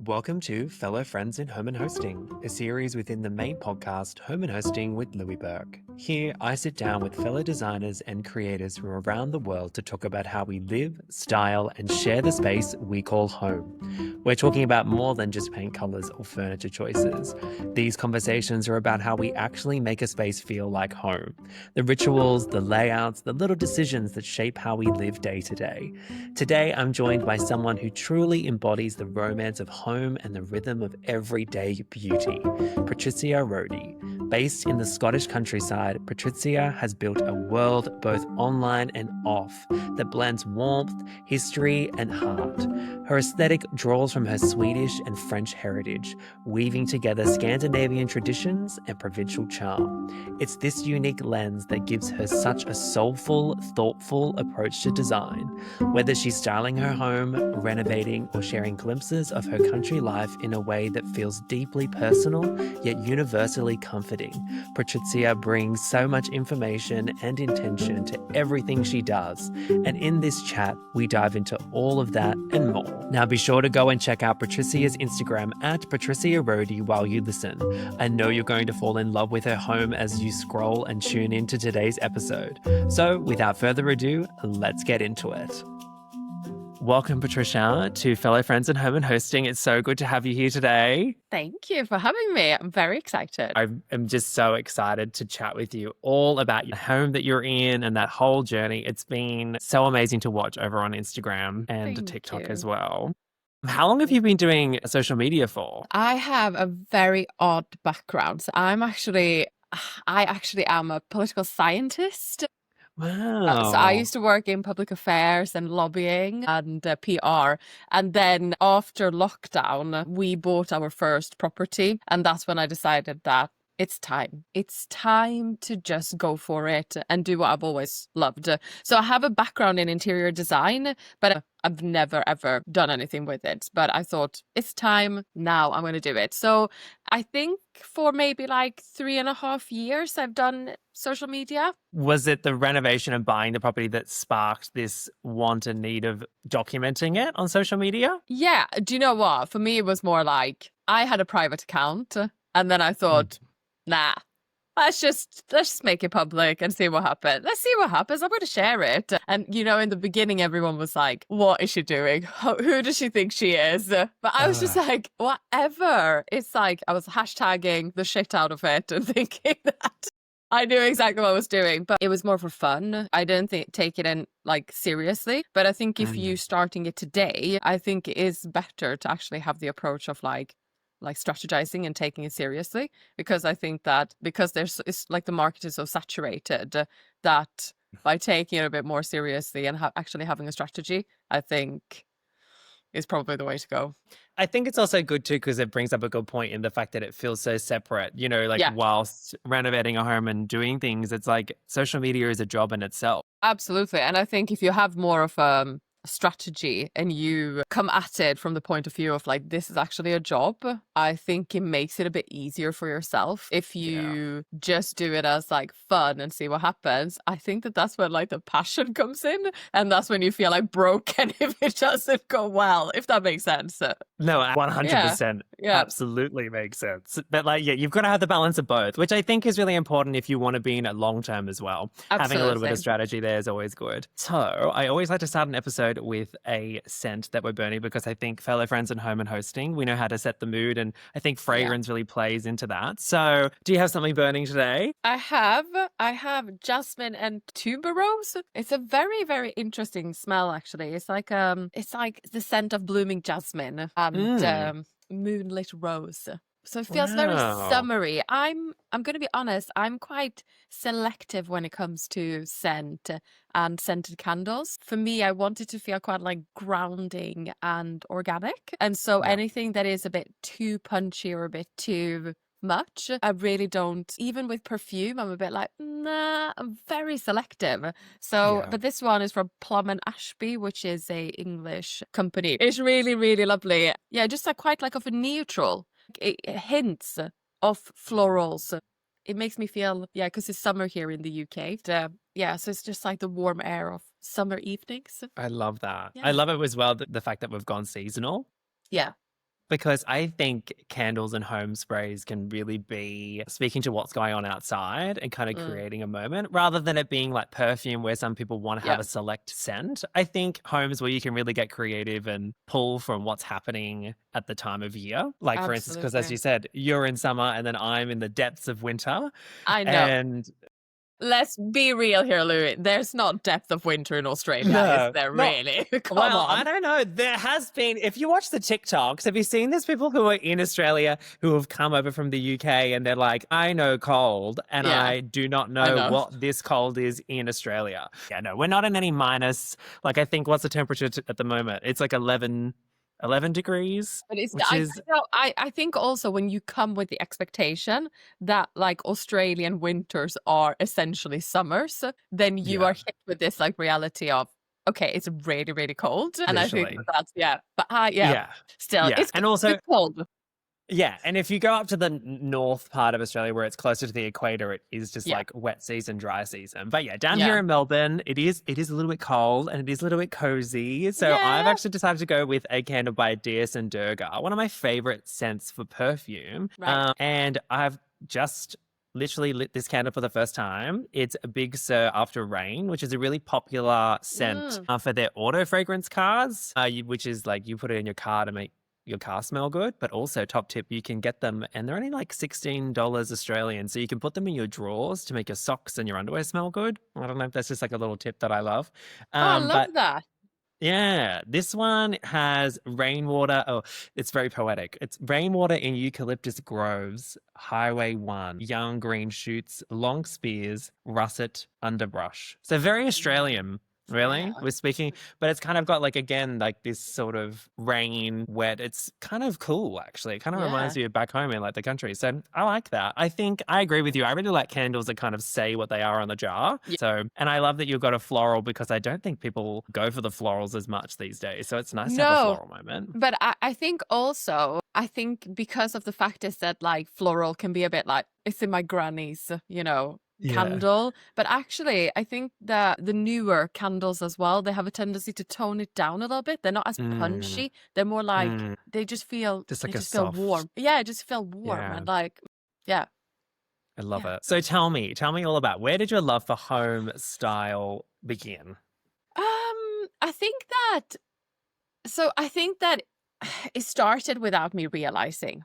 Welcome to Fellow Friends in Home and Hosting, a series within the main podcast Home and Hosting with Loui Burke. Here, I sit down with fellow designers and creators from around the world to talk about how we live, style, and share the space we call home. We're talking about more than just paint colours or furniture choices. These conversations are about how we actually make a space feel like home. The rituals, the layouts, the little decisions that shape how we live day to day. Today, I'm joined by someone who truly embodies the romance of home and the rhythm of everyday beauty, Patricia Rodi. Based in the Scottish countryside, Patricia has built a world both online and off that blends warmth, history, and heart. Her aesthetic draws from her Swedish and French heritage, weaving together Scandinavian traditions and provincial charm. It's this unique lens that gives her such a soulful, thoughtful approach to design. Whether she's styling her home, renovating, or sharing glimpses of her country life in a way that feels deeply personal yet universally comforting, Patricia brings so much information and intention to everything she does. And in this chat, we dive into all of that and more. Now be sure to go and check out Patricia's Instagram at Patricia Rodi while you listen. I know you're going to fall in love with her home as you scroll and tune into today's episode. So without further ado, let's get into it. Welcome, Patricia, to Fellow Friends in Home and Hosting. It's so good to have you here today. Thank you for having me. I'm very excited. I am just so excited to chat with you all about your home that you're in and that whole journey. It's been so amazing to watch over on Instagram and Thank TikTok you. as well. How long have you been doing social media for? I have a very odd background. So I actually am a political scientist. Wow. So I used to work in public affairs and lobbying and PR. And then after lockdown, we bought our first property. And that's when I decided that it's time. It's time to just go for it and do what I've always loved. So I have a background in interior design, but I've never, ever done anything with it. But I thought, it's time now, I'm going to do it. So I think for maybe like 3.5 years, I've done social media. Was it the renovation and buying the property that sparked this want and need of documenting it on social media? Yeah. Do you know what? For me, it was more like I had a private account and then I thought, nah, let's just make it public and see what happens. Let's see what happens. I'm going to share it. And, in the beginning, everyone was like, what is she doing? Who does she think she is? But I was just like, whatever. It's like I was hashtagging the shit out of it and thinking that I knew exactly what I was doing, but it was more for fun. I didn't take it in seriously. But I think if you starting it today, I think it is better to actually have the approach of like strategizing and taking it seriously, because I think that because it's like the market is so saturated that by taking it a bit more seriously and actually having a strategy, I think is probably the way to go. I think it's also good too because it brings up a good point in the fact that it feels so separate, whilst renovating a home and doing things, it's like social media is a job in itself. Absolutely. And I think if you have more of a strategy and you come at it from the point of view of like, this is actually a job, I think it makes it a bit easier for yourself. If you just do it as like fun and see what happens, I think that's when like the passion comes in, and that's when you feel like broken if it doesn't go well, if that makes sense. No, 100% absolutely makes sense. But you've got to have the balance of both, which I think is really important if you want to be in it long term as well. Absolutely. Having a little bit of strategy there is always good. So I always like to start an episode with a scent that we're burning, because I think Fellow Friends in Home and Hosting, we know how to set the mood, and I think fragrance really plays into that. So do you have something burning today? I have jasmine and tuberose. It's a very, very interesting smell, actually. It's like the scent of blooming jasmine and moonlit rose. So it feels very summery. I'm going to be honest, I'm quite selective when it comes to scent and scented candles. For me, I want it to feel quite like grounding and organic. And so anything that is a bit too punchy or a bit too much, I really don't. Even with perfume, I'm a bit like, nah, I'm very selective. So, but this one is from Plum and Ashby, which is a English company. It's really, really lovely. Yeah, just quite like of a neutral. It hints of florals. It makes me feel, because it's summer here in the UK. So it's just like the warm air of summer evenings. I love that. I love it as well, the fact that we've gone seasonal. Yeah. because I think candles and home sprays can really be speaking to what's going on outside and kind of Mm, creating a moment rather than it being like perfume where some people want to have yeah, a select scent. I think homes where you can really get creative and pull from what's happening at the time of year. Like, for instance, because as absolutely. you said, you're in summer and then I'm in the depths of winter. I know. And Let's be real here, Louis. There's not depth of winter in Australia, is no, there not really? Come well, I on. don't know. There has been, if you watch the TikToks, have you seen there's people who are in Australia who have come over from the UK and they're like, I know cold and Yeah, I do not I know know. what this cold is in Australia. Yeah, no, we're not in any minus. Like, I think what's the temperature at the moment? It's like 11 degrees, But it's which I is, know I think also when you come with the expectation that like Australian winters are essentially summers, then you yeah, are hit with this like reality of okay, it's really, really cold. And I think literally. that's yeah. But yeah, Yeah. still Yeah. it's And good also, cold. yeah, and if you go up to the north part of Australia where it's closer to the equator, it is just Yeah. like wet season, dry season. But yeah, down here Yeah. in Melbourne, it is a little bit cold and it is a little bit cozy. So I've Yeah. actually decided to go with a candle by DS and Durga, one of my favorite scents for perfume. Right. And I've just literally lit this candle for the first time. It's a Big Sur After Rain, which is a really popular scent Mm. for their auto fragrance cars, which is like you put it in your car to make your car smell good, but also top tip, you can get them and they're only like $16 Australian. So you can put them in your drawers to make your socks and your underwear smell good. I don't know if that's just like a little tip that I love. Oh, I love But that. yeah, this one has rainwater. Oh, it's very poetic. It's rainwater in eucalyptus groves, Highway 1, young green shoots, long spears, russet underbrush. So very Australian, Yeah. really. We're speaking, but it's kind of got like, again, like this sort of rain, wet. It's kind of cool, actually. It kind of Yeah. reminds you of back home in like the country. So I like that. I think I agree with you. I really like candles that kind of say what they are on the jar. Yeah. So, and I love that you've got a floral because I don't think people go for the florals as much these days. So it's nice to have a No, floral moment. but I think also, I think because of the fact is that like floral can be a bit like, it's in my granny's, Yeah. candle. But actually, I think that the newer candles as well, they have a tendency to tone it down a little bit. They're not as Mm, punchy. They're more like, mm. Just they like a just feel soft, warm. Yeah, just feel warm yeah. and like, yeah, I love yeah. it. So tell me all about where did your love for home style begin? I think that, so I think that it started without me realizing.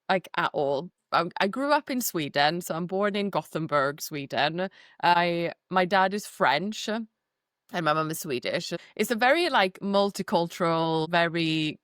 Like at all. I grew up in Sweden, so I'm born in Gothenburg, Sweden. My dad is French and my mum is Swedish. It's a very like multicultural, very,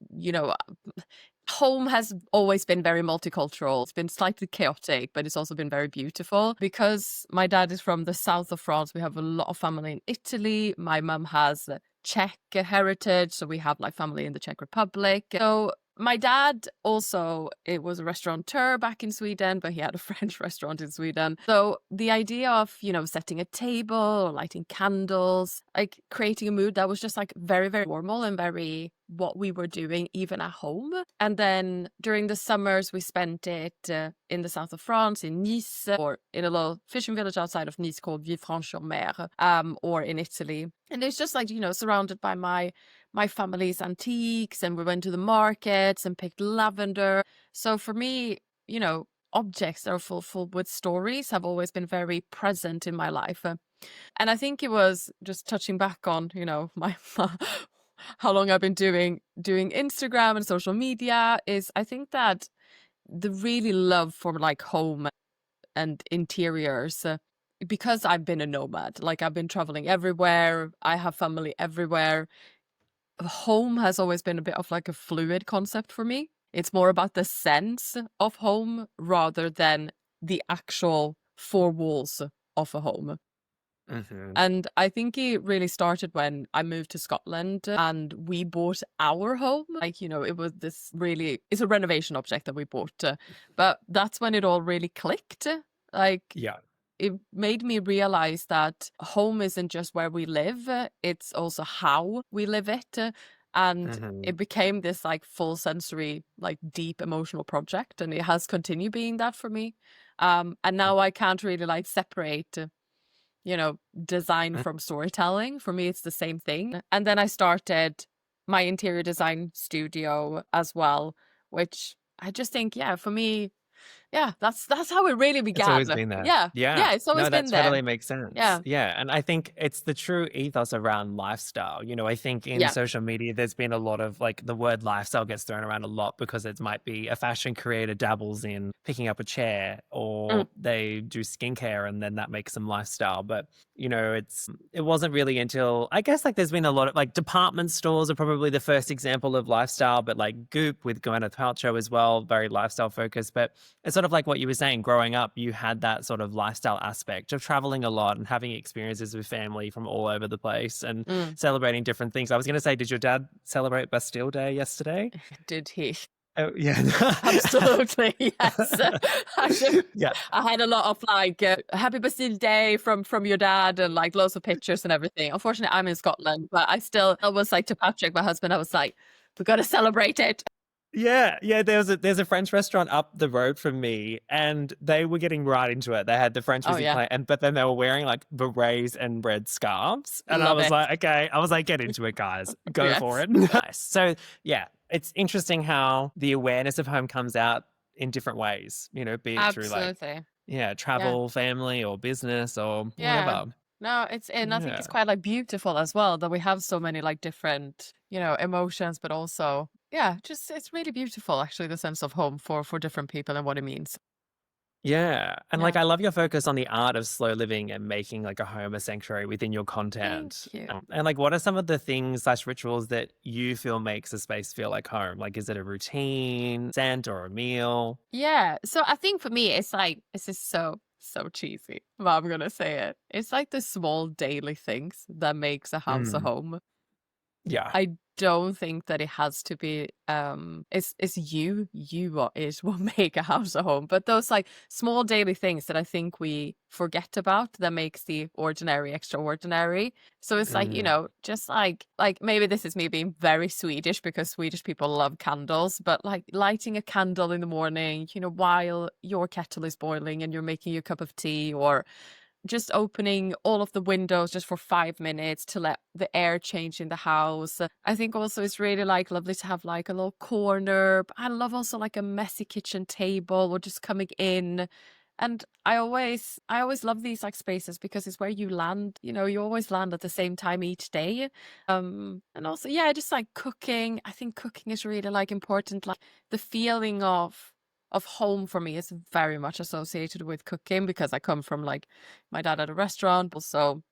home has always been very multicultural. It's been slightly chaotic, but it's also been very beautiful. Because my dad is from the south of France, we have a lot of family in Italy. My mum has Czech heritage, so we have like family in the Czech Republic. So my dad also, it was a restaurateur back in Sweden, but he had a French restaurant in Sweden. So the idea of, setting a table or lighting candles, like creating a mood that was just like very, very normal and very what we were doing even at home. And then during the summers, we spent it in the south of France, in Nice, or in a little fishing village outside of Nice called Villefranche-sur-Mer, or in Italy. And it's just like, surrounded by my family's antiques, and we went to the markets and picked lavender. So for me, objects that are full with stories have always been very present in my life. And I think it was just touching back on, my how long I've been doing Instagram and social media is I think that the really love for like home and interiors because I've been a nomad, like I've been traveling everywhere, I have family everywhere. Home has always been a bit of like a fluid concept for me. It's more about the sense of home rather than the actual four walls of a home. Hmm. And I think it really started when I moved to Scotland and we bought our home. Like, it was it's a renovation object that we bought. But that's when it all really clicked. Like, Yeah. it made me realize that home isn't just where we live, it's also how we live it. And Hmm. it became this like full sensory, like deep emotional project. And it has continued being that for me. And now I can't really like separate design from storytelling. For me, it's the same thing. And then I started my interior design studio as well, which I just think, yeah, for me, yeah, that's how it really It's began. always been there. Yeah. Yeah. Yeah, it's always No, that been there. totally makes sense. Yeah. Yeah. And I think it's the true ethos around lifestyle. I think in Yeah. social media, there's been a lot of like the word lifestyle gets thrown around a lot because it might be a fashion creator dabbles in picking up a chair or they do skincare and then that makes them lifestyle. But, it wasn't really until I guess like there's been a lot of like department stores are probably the first example of lifestyle, but like Goop with Gwyneth Paltrow as well, very lifestyle focused. But it's sort of like what you were saying, growing up, you had that sort of lifestyle aspect of traveling a lot and having experiences with family from all over the place and celebrating different things. I was going to say, did your dad celebrate Bastille Day yesterday? Did he? Oh, yeah. Absolutely, yes. Yeah. I had a lot of like happy Bastille Day from your dad and like loads of pictures and everything. Unfortunately, I'm in Scotland, but I was like to Patrick, my husband, I was like, we got to celebrate it. Yeah. There's a French restaurant up the road from me, and they were getting right into it. They had the French music playing, but then they were wearing like berets and red scarves, and Love I was it. like, okay, get into it, guys, go for it. Nice. So yeah, it's interesting how the awareness of home comes out in different ways. Be it through like travel, family, or business, or whatever. No, and I think it's quite like beautiful as well that we have so many like different, emotions, but also, just it's really beautiful actually, the sense of home for different people and what it means. Yeah. And like, I love your focus on the art of slow living and making like a home a sanctuary within your content. Thank you. And like, what are some of the things / rituals that you feel makes a space feel like home? Like, is it a routine, scent, or a meal? Yeah. So I think for me, it's like, this is so cheesy, but I'm going to say it. It's like the small daily things that makes a house a home. Yeah. I don't think that it has to be it's you what is what make a house a home, but those like small daily things that I think we forget about that makes the ordinary extraordinary. So it's like, just like maybe this is me being very Swedish because Swedish people love candles, but like lighting a candle in the morning, while your kettle is boiling and you're making your cup of tea, or just opening all of the windows just for 5 minutes to let the air change in the house. I think also it's really like lovely to have like a little corner. But I love also like a messy kitchen table or just coming in. And I always love these like spaces because it's where you land, you always land at the same time each day. And also, just like cooking. I think cooking is really like important. Like the feeling of home for me is very much associated with cooking because I come from like my dad at a restaurant, also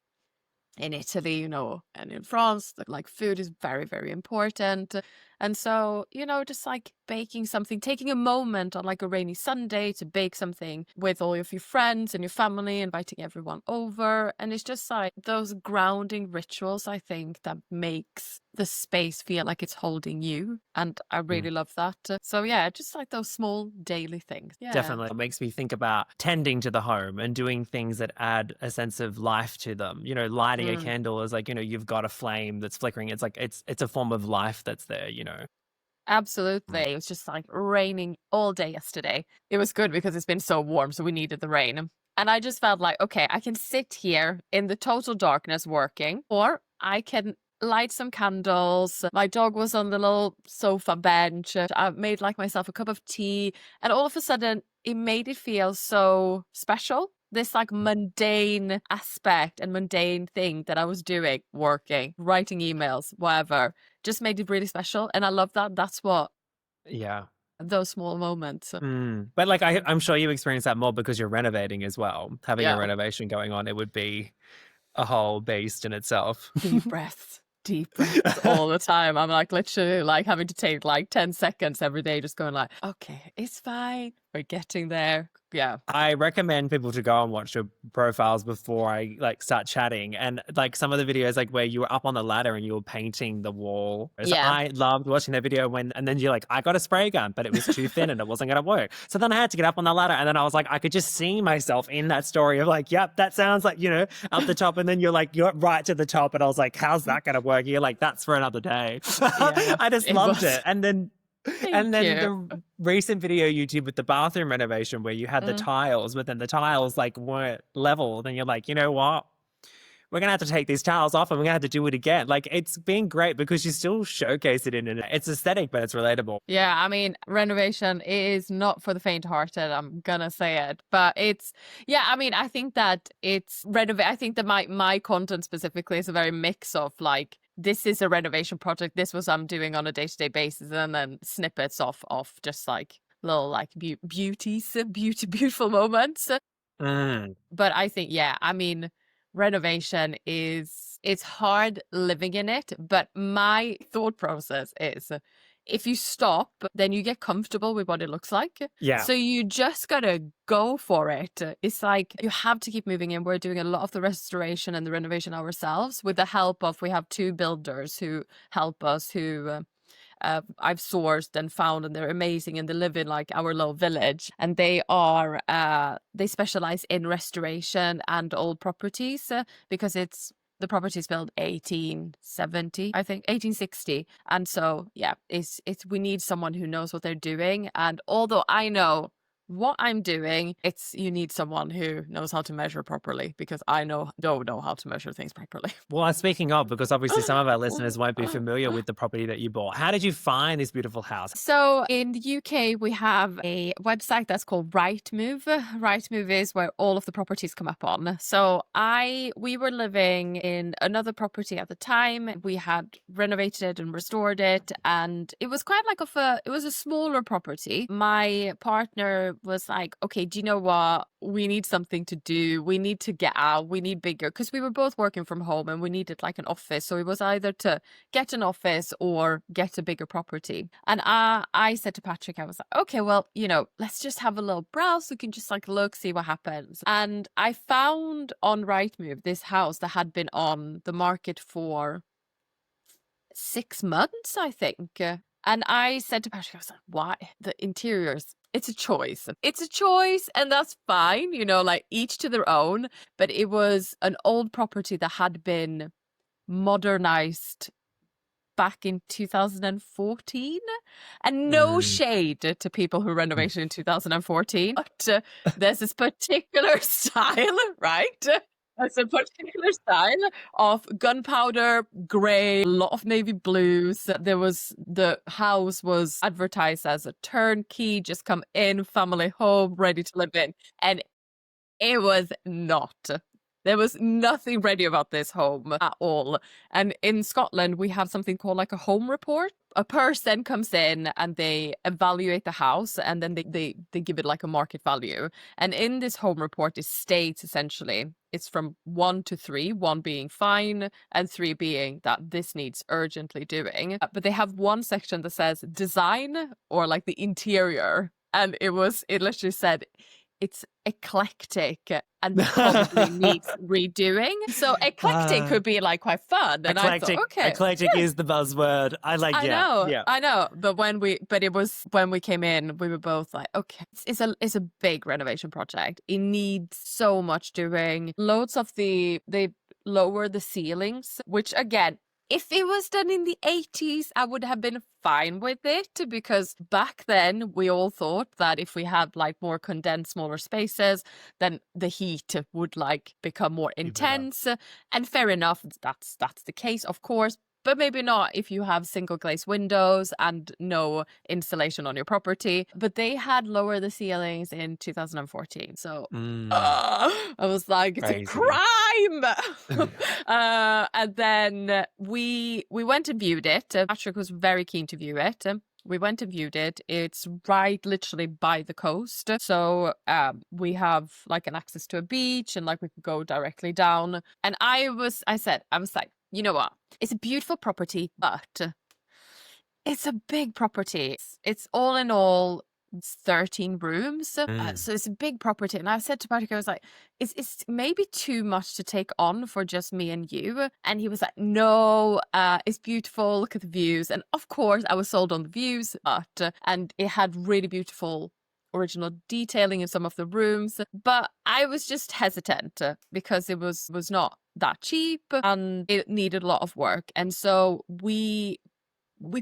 in Italy, and in France, like food is very, very important. And so, just like baking something, taking a moment on like a rainy Sunday to bake something with all of your friends and your family, inviting everyone over. And it's just like those grounding rituals, I think, that makes the space feel like it's holding you. And I really love that. So just like those small daily things. Yeah. Definitely. It makes me think about tending to the home and doing things that add a sense of life to them. Lighting a candle is like, you've got a flame that's flickering. It's like, it's a form of life that's there, Absolutely. It was just like raining all day yesterday. It was good because it's been so warm, so we needed the rain. And I just felt like, okay, I can sit here in the total darkness working, or I can light some candles. My dog was on the little sofa bench. I made like myself a cup of tea, and all of a sudden it made it feel so special. This like mundane aspect and mundane thing that I was doing, working, writing emails, whatever, just made it really special. And I love that. That's what those small moments. But like I'm sure you experience that more because you're renovating as well. Having a renovation going on, it would be a whole beast in itself. Deep breaths all the time. I'm like literally like having to take like 10 seconds every day, just going like, okay, it's fine. We're getting there. Yeah. I recommend people to go and watch your profiles before I like start chatting. And like some of the videos like where you were up on the ladder and you were painting the wall. So I loved watching that video and then you're like, I got a spray gun, but it was too thin and it wasn't going to work. So then I had to get up on the ladder and then I was like, I could just see myself in that story of like, yep, that sounds like, up the top. And then you're right to the top. And I was like, how's that going to work? You're like, that's for another day. I just loved it. And then the recent video you did with the bathroom renovation where you had the tiles, but then the tiles like weren't level. Then you're like, you know what? we're going to have to take these tiles off and we're going to have to do it again. Like, it's been great because you still showcase it in it. It's aesthetic, but it's relatable. Yeah, I mean, renovation is not for the faint-hearted, I'm gonna say it. But it's, yeah, I mean, I think that it's I think that my content specifically is a very mix of like, this is a renovation project, this was I'm doing on a day-to-day basis, and then snippets of just like little like beautiful moments. But I think, yeah, I mean, renovation it's hard living in it, but my thought process is if you stop, then you get comfortable with what it looks like. Yeah. So you just gotta go for it. It's like you have to keep moving in. We're doing a lot of the restoration and the renovation ourselves with the help of, we have 2 builders who help us, who I've sourced and found, and they're amazing, and they live in like our little village, and they specialize in restoration and old properties, because the property is built 1870, I think 1860, and so yeah, it's we need someone who knows what they're doing. And although I know what I'm doing, you need someone who knows how to measure properly, because I don't know how to measure things properly. Well, speaking of, because obviously some of our listeners won't be familiar with the property that you bought. How did you find this beautiful house? So in the UK, we have a website that's called Rightmove. Rightmove is where all of the properties come up on. So we were living in another property at the time. We had renovated and restored it, and it was quite like it was a smaller property. My partner was like, okay, do you know what? We need something to do. We need to get out. We need bigger, because we were both working from home and we needed like an office. So it was either to get an office or get a bigger property. And I said to Patrick, I was like, okay, well, let's just have a little browse. We can just like look, see what happens. And I found on Rightmove this house that had been on the market for 6 months, I think. And I said to Patrick, I was like, why? The interiors, it's a choice. It's a choice, and that's fine, like each to their own. But it was an old property that had been modernized back in 2014. And no shade to people who renovated in 2014, but there's this particular style, right? It's a particular style of gunpowder gray, a lot of navy blues. The house was advertised as a turnkey, just come in, family home, ready to live in. And it was not. There was nothing ready about this home at all. And in Scotland, we have something called like a home report. A person comes in and they evaluate the house, and then they give it like a market value. And in this home report, it states essentially, it's from 1 to 3, 1 being fine and 3 being that this needs urgently doing. But they have one section that says design, or like the interior. And it literally said, it's eclectic and probably needs redoing. So eclectic could be like quite fun. And eclectic, I thought, okay, eclectic is the buzzword. I know. But when we came in, we were both like, okay, it's a big renovation project. It needs so much doing. Loads of they lower the ceilings, which again, if it was done in the 80s, I would have been fine with it, because back then we all thought that if we had like more condensed, smaller spaces, then the heat would like become more intense. And fair enough, that's the case, of course. But maybe not if you have single glazed windows and no insulation on your property. But they had lowered the ceilings in 2014. So I was like, it's a crime. And then we went and viewed it. Patrick was very keen to view it. We went and viewed it. It's right literally by the coast. So we have like an access to a beach, and like we could go directly down. And I was like, you know what? It's a beautiful property, but it's a big property. It's all in all, it's 13 rooms. So it's a big property. And I said to Patrick, I was like, it's maybe too much to take on for just me and you. And he was like, no, it's beautiful. Look at the views. And of course, I was sold on the views, and it had really beautiful original detailing in some of the rooms. But I was just hesitant because it was not that cheap and it needed a lot of work. And so we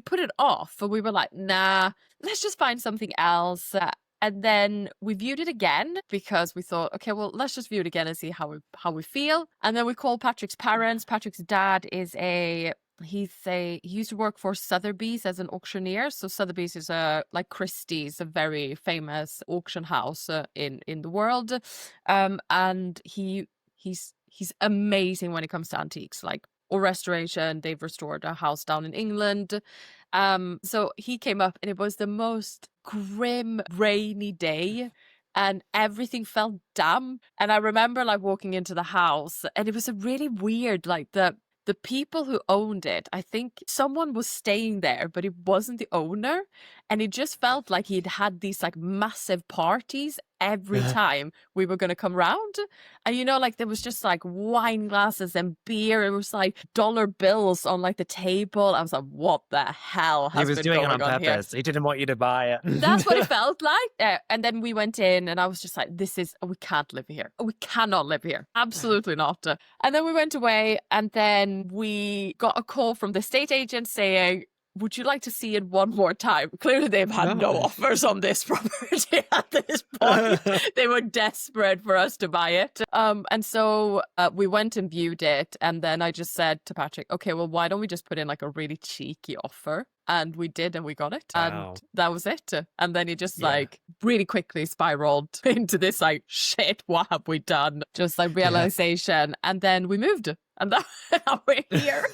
put it off. We were like, nah, let's just find something else. And then we viewed it again because we thought, okay, well, let's just view it again and see how we feel. And then we called Patrick's parents. Patrick's dad is he used to work for Sotheby's as an auctioneer. So Sotheby's is like Christie's, a very famous auction house in the world. And he's amazing when it comes to antiques, like, or restoration. They've restored a house down in England. So he came up and it was the most grim, rainy day. And everything felt damp. And I remember like walking into the house and it was a really weird, like the people who owned it, I think someone was staying there, but it wasn't the owner. And it just felt like he'd had these like massive parties every time we were going to come round. And, you know, like there was just like wine glasses and beer. It was like dollar bills on like the table. I was like, what the hell has been going on here? He was doing it on purpose. He didn't want you to buy it. That's what it felt like. And then we went in and I was just like, we can't live here. We cannot live here. Absolutely not. And then we went away and then we got a call from the estate agent saying, would you like to see it one more time? Clearly, they've had no offers on this property at this point. They were desperate for us to buy it. And so we went and viewed it. And then I just said to Patrick, okay, well, why don't we just put in like a really cheeky offer? And we did, and we got it. Wow. And that was it. And then he just like really quickly spiraled into this like, shit, what have we done? Just like realization. And then we moved. And now we're here.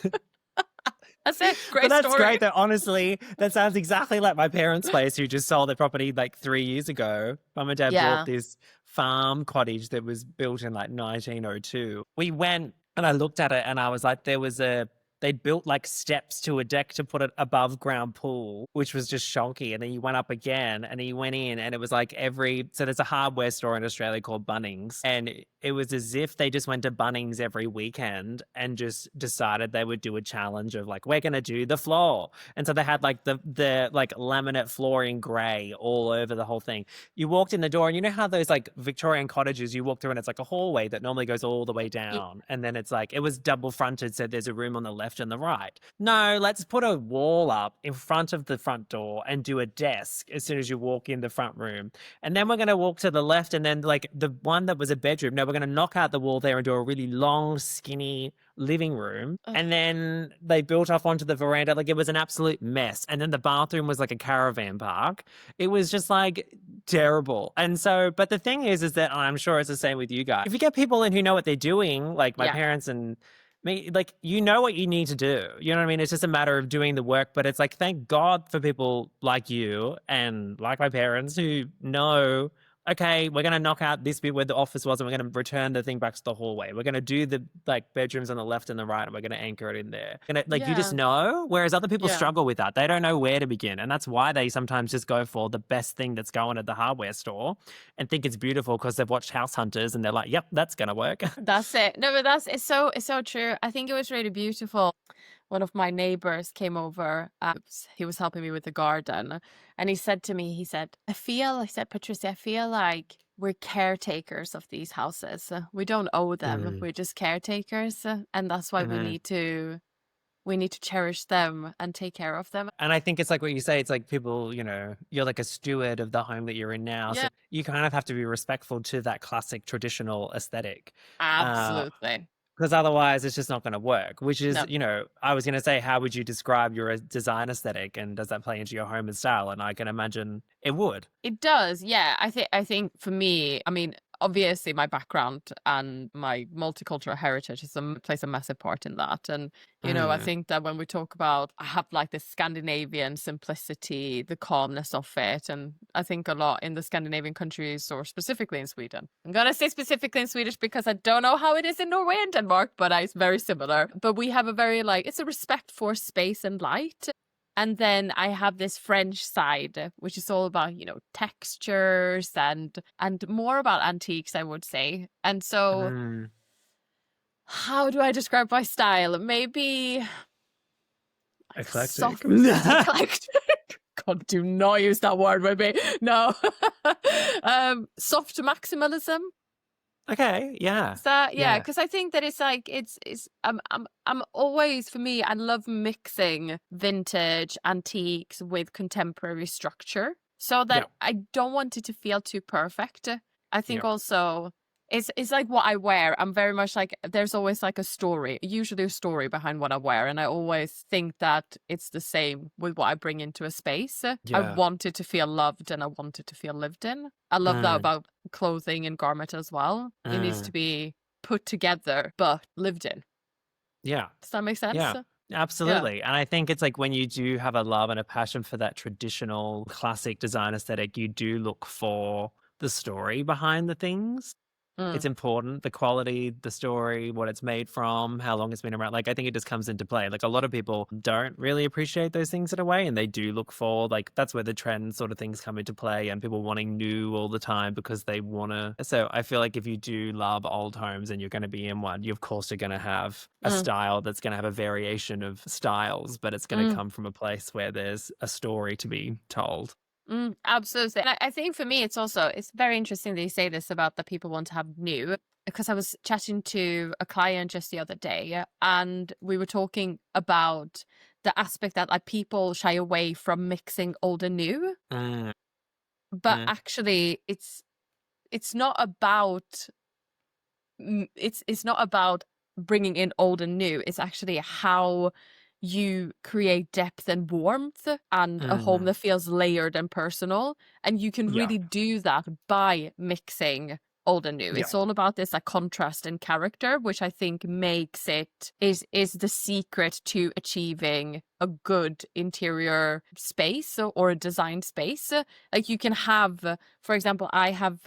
That's it. Great But that's story. great. That honestly, that sounds exactly like my parents' place, who just sold their property like 3 years ago. Mum and Dad bought this farm cottage that was built in like 1902. We went and I looked at it and I was like, they'd built like steps to a deck to put an above ground pool, which was just shonky. And then you went up again and then you went in and it was like so there's a hardware store in Australia called Bunnings. And it was as if they just went to Bunnings every weekend and just decided they would do a challenge of like, we're going to do the floor. And so they had like the like laminate floor in grey all over the whole thing. You walked in the door and you know how those like Victorian cottages, you walk through and it's like a hallway that normally goes all the way down. And then it's like, it was double fronted. So there's a room on the left and the right. No, let's put a wall up in front of the front door and do a desk as soon as you walk in the front room. And then we're going to walk to the left and then like the one that was a bedroom. No, we're going to knock out the wall there and do a really long, skinny living room. And then they built off onto the veranda. Like it was an absolute mess. And then the bathroom was like a caravan park. It was just like terrible. And so, but the thing is that I'm sure it's the same with you guys. If you get people in who know what they're doing, like my parents and me, like, you know what you need to do. You know what I mean? It's just a matter of doing the work. But it's like, thank God for people like you and like my parents who know, okay, we're going to knock out this bit where the office was and we're going to return the thing back to the hallway. We're going to do the like bedrooms on the left and the right and we're going to anchor it in there. And you just know, whereas other people struggle with that. They don't know where to begin. And that's why they sometimes just go for the best thing that's going at the hardware store and think it's beautiful because they've watched House Hunters and they're like, yep, that's going to work. That's it. No, but it's so true. I think it was really beautiful. One of my neighbors came over. He was helping me with the garden. And he said to me, Patricia, I feel like we're caretakers of these houses. We don't owe them. We're just caretakers. And that's why we need to cherish them and take care of them. And I think it's like what you say, it's like people, you know, you're like a steward of the home that you're in now. So you kind of have to be respectful to that classic traditional aesthetic. Absolutely. Because otherwise it's just not going to work, which is, you know, I was going to say, how would you describe your design aesthetic and does that play into your home and style? And I can imagine it would. It does. Yeah. I think for me, I mean, obviously my background and my multicultural heritage plays a massive part in that. And, you know, I think that when we talk about, I have like the Scandinavian simplicity, the calmness of it. And I think a lot in the Scandinavian countries or specifically in Sweden. I'm going to say specifically in Swedish because I don't know how it is in Norway and Denmark, but it's very similar. But we have a very it's a respect for space and light. And then I have this French side, which is all about, you know, textures and more about antiques, I would say. And so how do I describe my style? Maybe eclectic. Soft, eclectic. God, do not use that word with me. No. Soft maximalism. Okay, yeah. So because I think that it's like I'm always, for me, I love mixing vintage antiques with contemporary structure. so Yeah. that I don't want it to feel too perfect. I think Yeah. also it's like what I wear. I'm very much like there's always like a story, usually a story behind what I wear, and I always think that it's the same with what I bring into a space. I Yeah. want it to feel loved and I want it to feel lived in. I love that Mm, about clothing and garment as well. It needs to mm. be put together but lived in. Yeah. Does that make sense? Yeah, Yeah. absolutely. And I think it's like when you do have a love and a passion for that traditional classic design aesthetic, you do look for the story behind the things. Mm. It's important, the quality, the story, what it's made from, how long it's been around. Like, I think it just comes into play. Like, a lot of people don't really appreciate those things in a way, and they do look for, like, that's where the trend sort of things come into play and people wanting new all the time because they want to. So I feel like if you do love old homes and you're going to be in one, you, of course, are going to have a Mm. style that's going to have a variation of styles, but it's going to Mm. come from a place where there's a story to be told. Absolutely. And I think for me, it's very interesting that you say this about that people want to have new, because I was chatting to a client just the other day and we were talking about the aspect that like people shy away from mixing old and new, Mm, but mm, actually it's not about it's not about bringing in old and new. It's actually how you create depth and warmth and a home mm. that feels layered and personal. And you can Yeah, really do that by mixing old and new. yeah, It's all about this like contrast and character, which I think makes is the secret to achieving a good interior space or a design space. Like you can have, for example, I have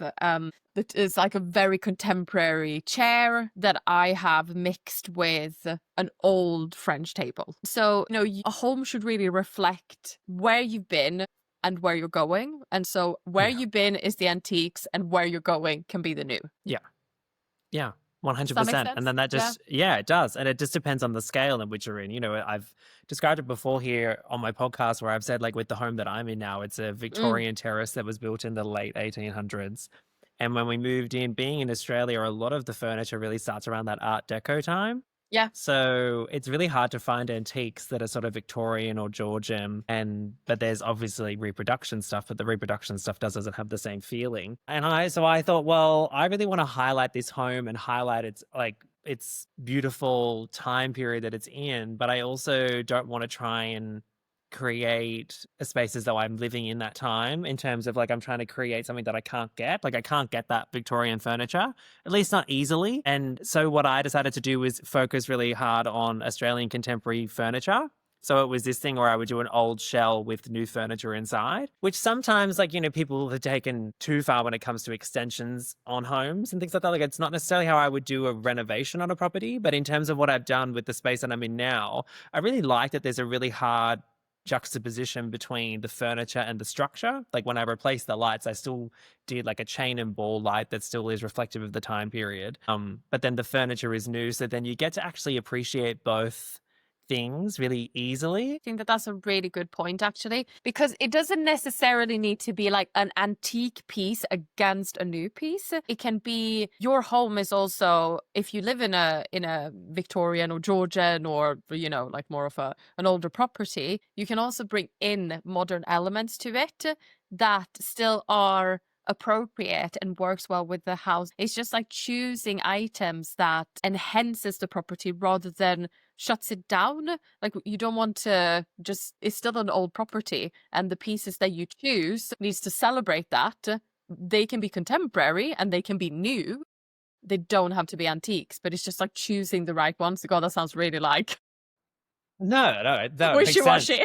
that is like a very contemporary chair that I have mixed with an old French table. So, a home should really reflect where you've been and where you're going. And so, where yeah, you've been is the antiques, and where you're going can be the new. yeah. Yeah, Does that make 100%. And sense? then that Yeah. just, yeah, it does. And it just depends on the scale in which you're in. I've described it before here on my podcast where I've said, like, with the home that I'm in now, it's a Mm, Victorian terrace that was built in the late 1800s. And when we moved in, being in Australia, a lot of the furniture really starts around that Art Deco time. yeah. So it's really hard to find antiques that are sort of Victorian or Georgian, but there's obviously reproduction stuff, but the reproduction stuff doesn't have the same feeling. And I thought, well, I really want to highlight this home and highlight its beautiful time period that it's in, but I also don't want to try and create a space as though I'm living in that time, in terms of like I'm trying to create something that I can't get. Like I can't get that Victorian furniture, at least not easily. And so what I decided to do was focus really hard on Australian contemporary furniture. So it was this thing where I would do an old shell with new furniture inside, which sometimes, like, people have taken too far when it comes to extensions on homes and things like that. Like, it's not necessarily how I would do a renovation on a property, but in terms of what I've done with the space that I'm in now, I really like that there's a really hard juxtaposition between the furniture and the structure. Like when I replaced the lights, I still did like a chain and ball light that still is reflective of the time period. But then the furniture is new, so then you get to actually appreciate both things really easily. I think that that's a really good point, actually, because it doesn't necessarily need to be like an antique piece against a new piece. It can be your home is also, if you live in a Victorian or Georgian or like more of an older property, you can also bring in modern elements to it that still are appropriate and works well with the house. It's just like choosing items that enhances the property rather than shuts it down. Like you don't want to it's still an old property, and the pieces that you choose needs to celebrate that. They can be contemporary and they can be new. They don't have to be antiques, but it's just like choosing the right ones. God, that sounds really like No, it makes sense. wishy-washy.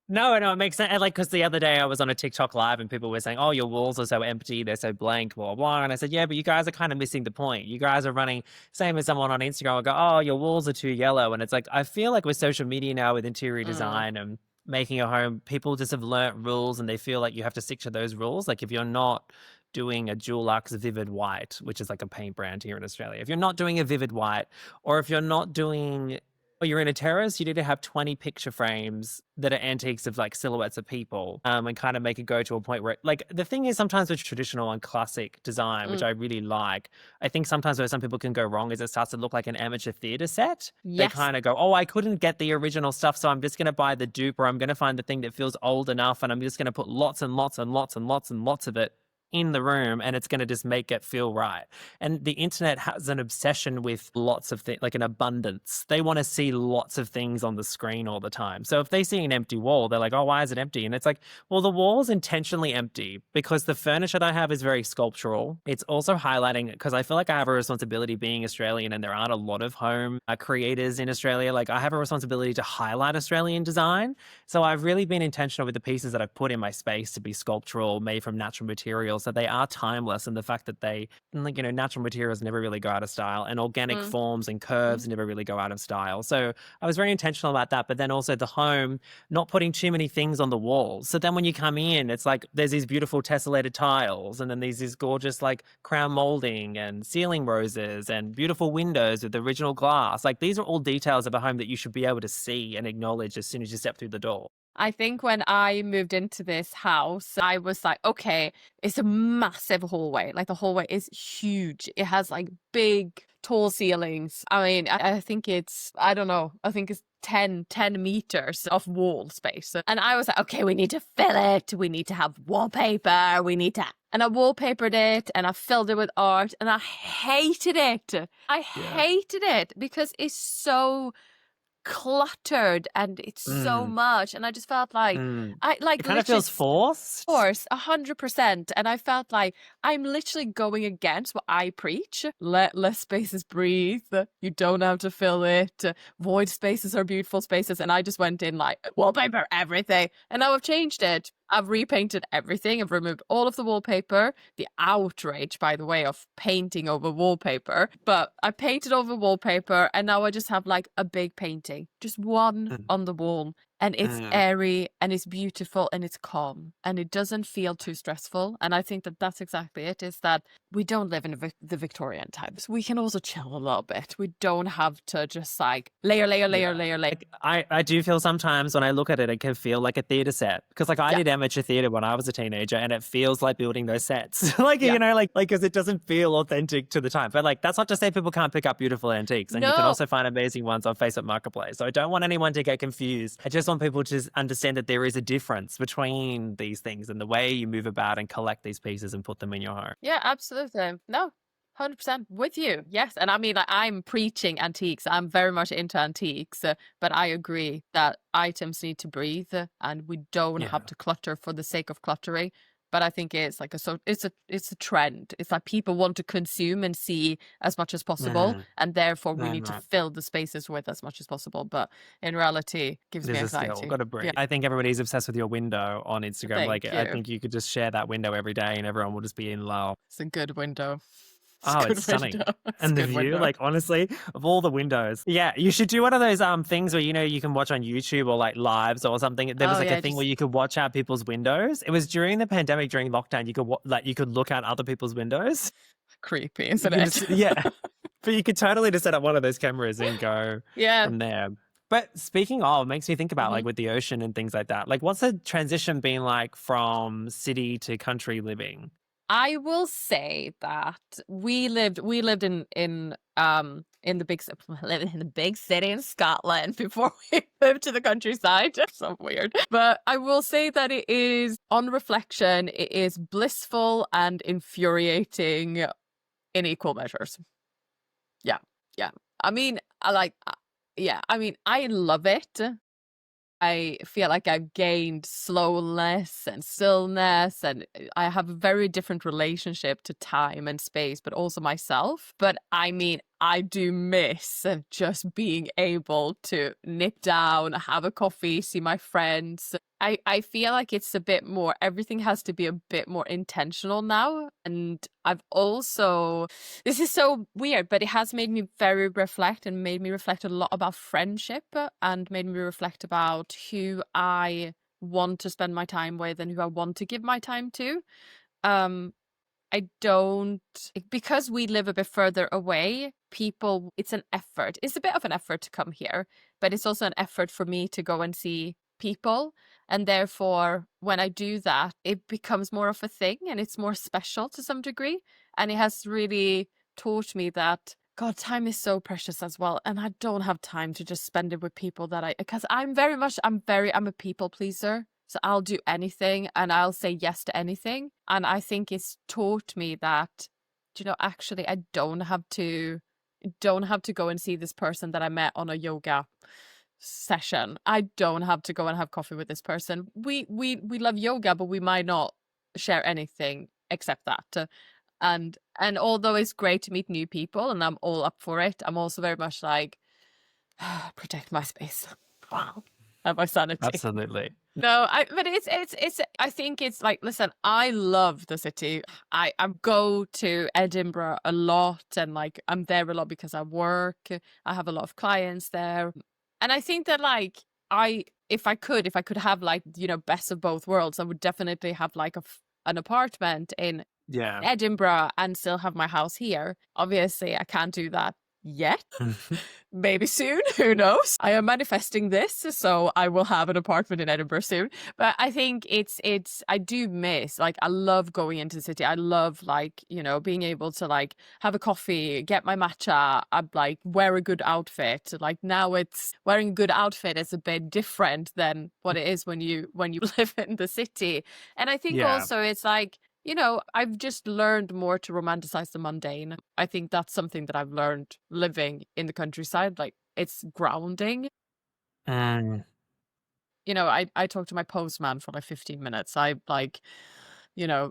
No, it makes sense. And like, because the other day I was on a TikTok live and people were saying, "Oh, your walls are so empty, they're so blank, blah, blah, blah." And I said, "Yeah, but you guys are kind of missing the point. You guys are running, same as someone on Instagram will go, "Oh, your walls are too yellow." And it's like, I feel like with social media now, with interior Mm. design and making a home, people just have learnt rules and they feel like you have to stick to those rules. Like if you're not doing a Dulux Vivid White, which is like a paint brand here in Australia, if you're not doing a Vivid White, or if you're not doing or you're in a terrace, you need to have 20 picture frames that are antiques of like silhouettes of people, and kind of make it go to a point where, like, the thing is sometimes with traditional and classic design, which I really like, I think sometimes where some people can go wrong is it starts to look like an amateur theater set. They Yes. kind of go, oh, I couldn't get the original stuff, so I'm just going to buy the dupe, or I'm going to find the thing that feels old enough, and I'm just going to put lots and lots and lots and lots and lots of it in the room, and it's going to just make it feel right. And the internet has an obsession with lots of things, like an abundance. They want to see lots of things on the screen all the time. So if they see an empty wall, they're like, oh, why is it empty? And it's like, well, the wall's intentionally empty because the furniture that I have is very sculptural. It's also highlighting, because I feel like I have a responsibility being Australian, and there aren't a lot of home creators in Australia. Like, I have a responsibility to highlight Australian design. So I've really been intentional with the pieces that I've put in my space to be sculptural, made from natural materials. So they are timeless, and the fact that they, like, you know, natural materials never really go out of style, and organic forms and curves never really go out of style. So I was very intentional about that. But then also the home, not putting too many things on the walls. So then when you come in, it's like there's these beautiful tessellated tiles, and then there's this gorgeous like crown molding and ceiling roses and beautiful windows with original glass. Like, these are all details of a home that you should be able to see and acknowledge as soon as you step through the door. I think when I moved into this house, I was like, okay, it's a massive hallway. Like, the hallway is huge. It has like big, tall ceilings. I mean, I think it's, I don't know, I think it's 10 meters of wall space. And I was like, okay, we need to fill it. We need to have wallpaper. We need to. And I wallpapered it and I filled it with art, and I hated it. I hated it because it's so cluttered and it's so much, and I just felt like I like It kind of feels forced. Force 100%, and I felt like I'm literally going against what I preach. Let less spaces breathe. You don't have to fill it. Void spaces are beautiful spaces, and I just went in like wallpaper everything, and now I've changed it. I've repainted everything. I've removed all of the wallpaper. The outrage, by the way, of painting over wallpaper. But I painted over wallpaper, and now I just have like a big painting, just one on the wall. And it's airy, and it's beautiful, and it's calm, and it doesn't feel too stressful. And I think that that's exactly it, is that we don't live in the Victorian times. We can also chill a little bit. We don't have to just like layer. Like, I do feel sometimes when I look at it, it can feel like a theater set, because like I did amateur theater when I was a teenager, and it feels like building those sets. Like, you know, like because it doesn't feel authentic to the time. But like, that's not to say people can't pick up beautiful antiques, and you can also find amazing ones on Facebook Marketplace. So I don't want anyone to get confused. I just want people to understand that there is a difference between these things and the way you move about and collect these pieces and put them in your home. Yeah, absolutely. No, 100% with you. Yes. And I mean, like, I'm preaching antiques. I'm very much into antiques, but I agree that items need to breathe, and we don't have to clutter for the sake of cluttering. But I think it's like it's a trend. It's like people want to consume and see as much as possible, and therefore we need to fill the spaces with as much as possible. But in reality, gives me anxiety. Got to breathe. Yeah. I think everybody's obsessed with your window on Instagram. Thank you. I think you could just share that window every day, and everyone will just be in love. It's a good window. It's stunning. And the view, like, honestly, of all the windows. Yeah, you should do one of those things where, you know, you can watch on YouTube or like lives or something. There was a thing where you could watch out people's windows. It was during the pandemic, during lockdown, you could look out other people's windows. Creepy, isn't it? But you could totally just set up one of those cameras and go from there. But speaking of, it makes me think about like with the ocean and things like that. Like, what's the transition been like from city to country living? I will say that we lived in the big city in Scotland before we moved to the countryside. So weird. But I will say that it is, on reflection, it is blissful and infuriating in equal measures. Yeah. I mean, I love it. I feel like I've gained slowness and stillness, and I have a very different relationship to time and space, but also myself. But I mean, I do miss just being able to nip down, have a coffee, see my friends. I feel like it's a bit more, everything has to be a bit more intentional now. And I've also, this is so weird, but it has made me reflect a lot about friendship, and made me reflect about who I want to spend my time with and who I want to give my time to. I don't, because we live a bit further away, it's an effort. It's a bit of an effort to come here, but it's also an effort for me to go and see people. And therefore, when I do that, it becomes more of a thing and it's more special to some degree. And it has really taught me that, God, time is so precious as well. And I don't have time to just spend it with people because I'm a people pleaser. So I'll do anything and I'll say yes to anything. And I think it's taught me that, actually I don't have to go and see this person that I met on a yoga session. I don't have to go and have coffee with this person. We love yoga, but we might not share anything except that. And although it's great to meet new people and I'm all up for it, I'm also very much like, protect my space. Wow. And my sanity. Absolutely. No, but I think it's like, listen, I love the city. I go to Edinburgh a lot and like I'm there a lot because I work. I have a lot of clients there. And I think that like if I could have like, best of both worlds, I would definitely have like an apartment in Edinburgh and still have my house here. Obviously, I can't do that yet. Maybe soon, who knows? I am manifesting this, so I will have an apartment in Edinburgh soon. But I think I do miss, like, I love going into the city. I love, like, being able to like have a coffee, get my matcha, like wear a good outfit. Like now it's wearing a good outfit is a bit different than what it is when you live in the city. And I think also it's like, I've just learned more to romanticize the mundane. I think that's something that I've learned living in the countryside. Like, it's grounding. I talked to my postman for like 15 minutes. I like,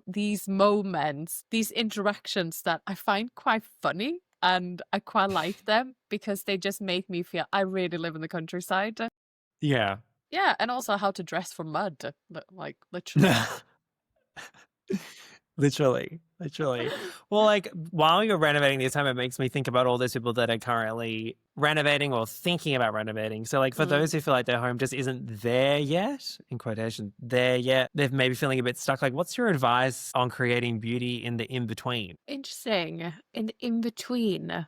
these moments, these interactions that I find quite funny and I quite like them because they just make me feel I really live in the countryside. Yeah. Yeah. And also how to dress for mud, like literally. Literally. Well, like while you're renovating this home, it makes me think about all those people that are currently renovating or thinking about renovating. So like for those who feel like their home just isn't there yet, in quotation, there yet, they're maybe feeling a bit stuck. Like what's your advice on creating beauty in the in-between? Interesting. In the in-between.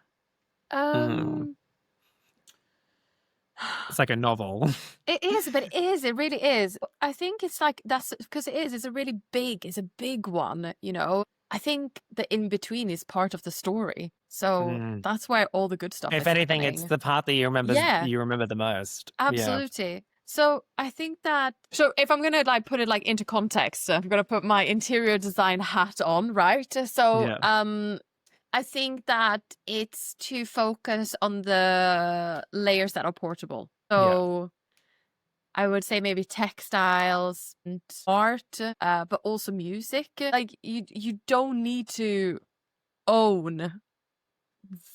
It's like a novel. It is, but it really is. I think it's like, that's because it's a big one, I think the in-between is part of the story. So that's where all the good stuff is If anything, happening. it's the part that you remember the most. Absolutely. Yeah. So I think that, if I'm going to like put it like into context, I'm going to put my interior design hat on, right? So, I think that it's to focus on the layers that are portable. So I would say maybe textiles and art, but also music. Like you don't need to own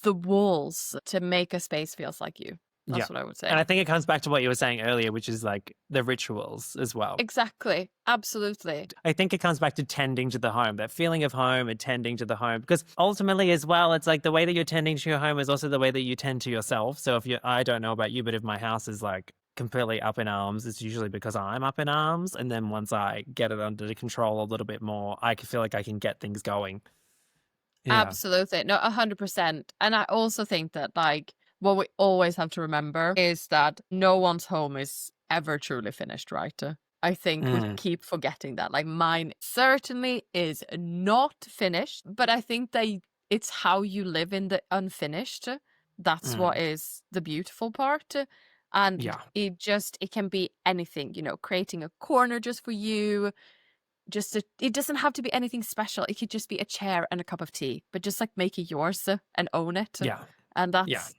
the walls to make a space feels like you. That's what I would say. And I think it comes back to what you were saying earlier, which is like the rituals as well. Exactly. Absolutely. I think it comes back to tending to the home, that feeling of home and tending to the home. Because ultimately as well, it's like the way that you're tending to your home is also the way that you tend to yourself. So I don't know about you, but if my house is like completely up in arms, it's usually because I'm up in arms. And then once I get it under control a little bit more, I can feel like I can get things going. Yeah. Absolutely. No, 100%. And I also think that like, what we always have to remember is that no one's home is ever truly finished, right? I think we keep forgetting that. Like mine certainly is not finished, but I think that it's how you live in the unfinished. That's what is the beautiful part. And it can be anything, creating a corner just for you. It doesn't have to be anything special. It could just be a chair and a cup of tea, but just like make it yours and own it. Yeah. And that's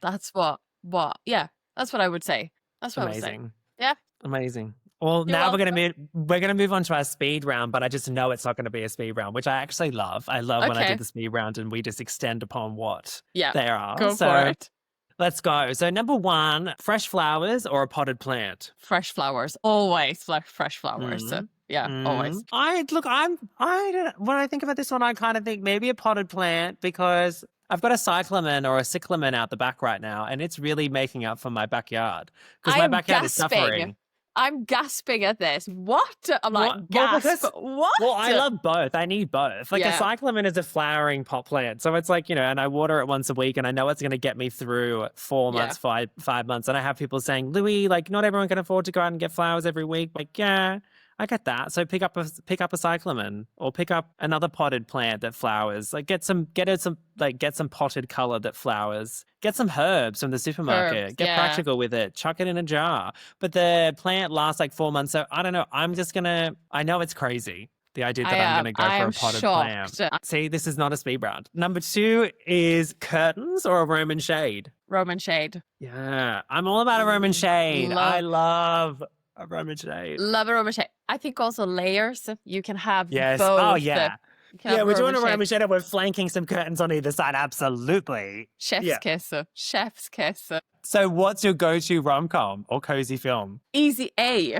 what that's what I would say. That's what Amazing. I would say. Yeah. Amazing. Well, now we're gonna move on to our speed round, but I just know it's not gonna be a speed round, which I actually love. I love when I do the speed round and we just extend upon what they are. Go for it. Let's go. So number 1, fresh flowers or a potted plant? Fresh flowers. Always fresh flowers. Always. When I think about this one, I kind of think maybe a potted plant because I've got a cyclamen or a cyclamen out the back right now, and it's really making up for my backyard because my backyard is suffering. I'm gasping at this. What? I'm like, Well, gasp. What? Well, I love both. I need both. Like a cyclamen is a flowering pot plant. So it's like, and I water it once a week and I know it's going to get me through 4 months, 5 months. And I have people saying, Louis, like not everyone can afford to go out and get flowers every week. Like, yeah, I get that. So pick up a cyclamen or pick up another potted plant that flowers. Like get some potted color that flowers. Get some herbs from the supermarket. Get practical with it. Chuck it in a jar. But the plant lasts like 4 months. So I don't know. I know it's crazy. The idea that I'm going to go for a potted plant. See, this is not a speed round. Number 2 is curtains or a Roman shade. Roman shade. Yeah. I'm all about a Roman shade. I love a Roman shade. Love a Roman shade. I think also layers. You can have both. Oh, yeah. Yeah, we're doing a Roman shade and we're flanking some curtains on either side. Absolutely. Chef's kiss. Chef's kiss. So what's your go-to rom-com or cozy film? Easy A.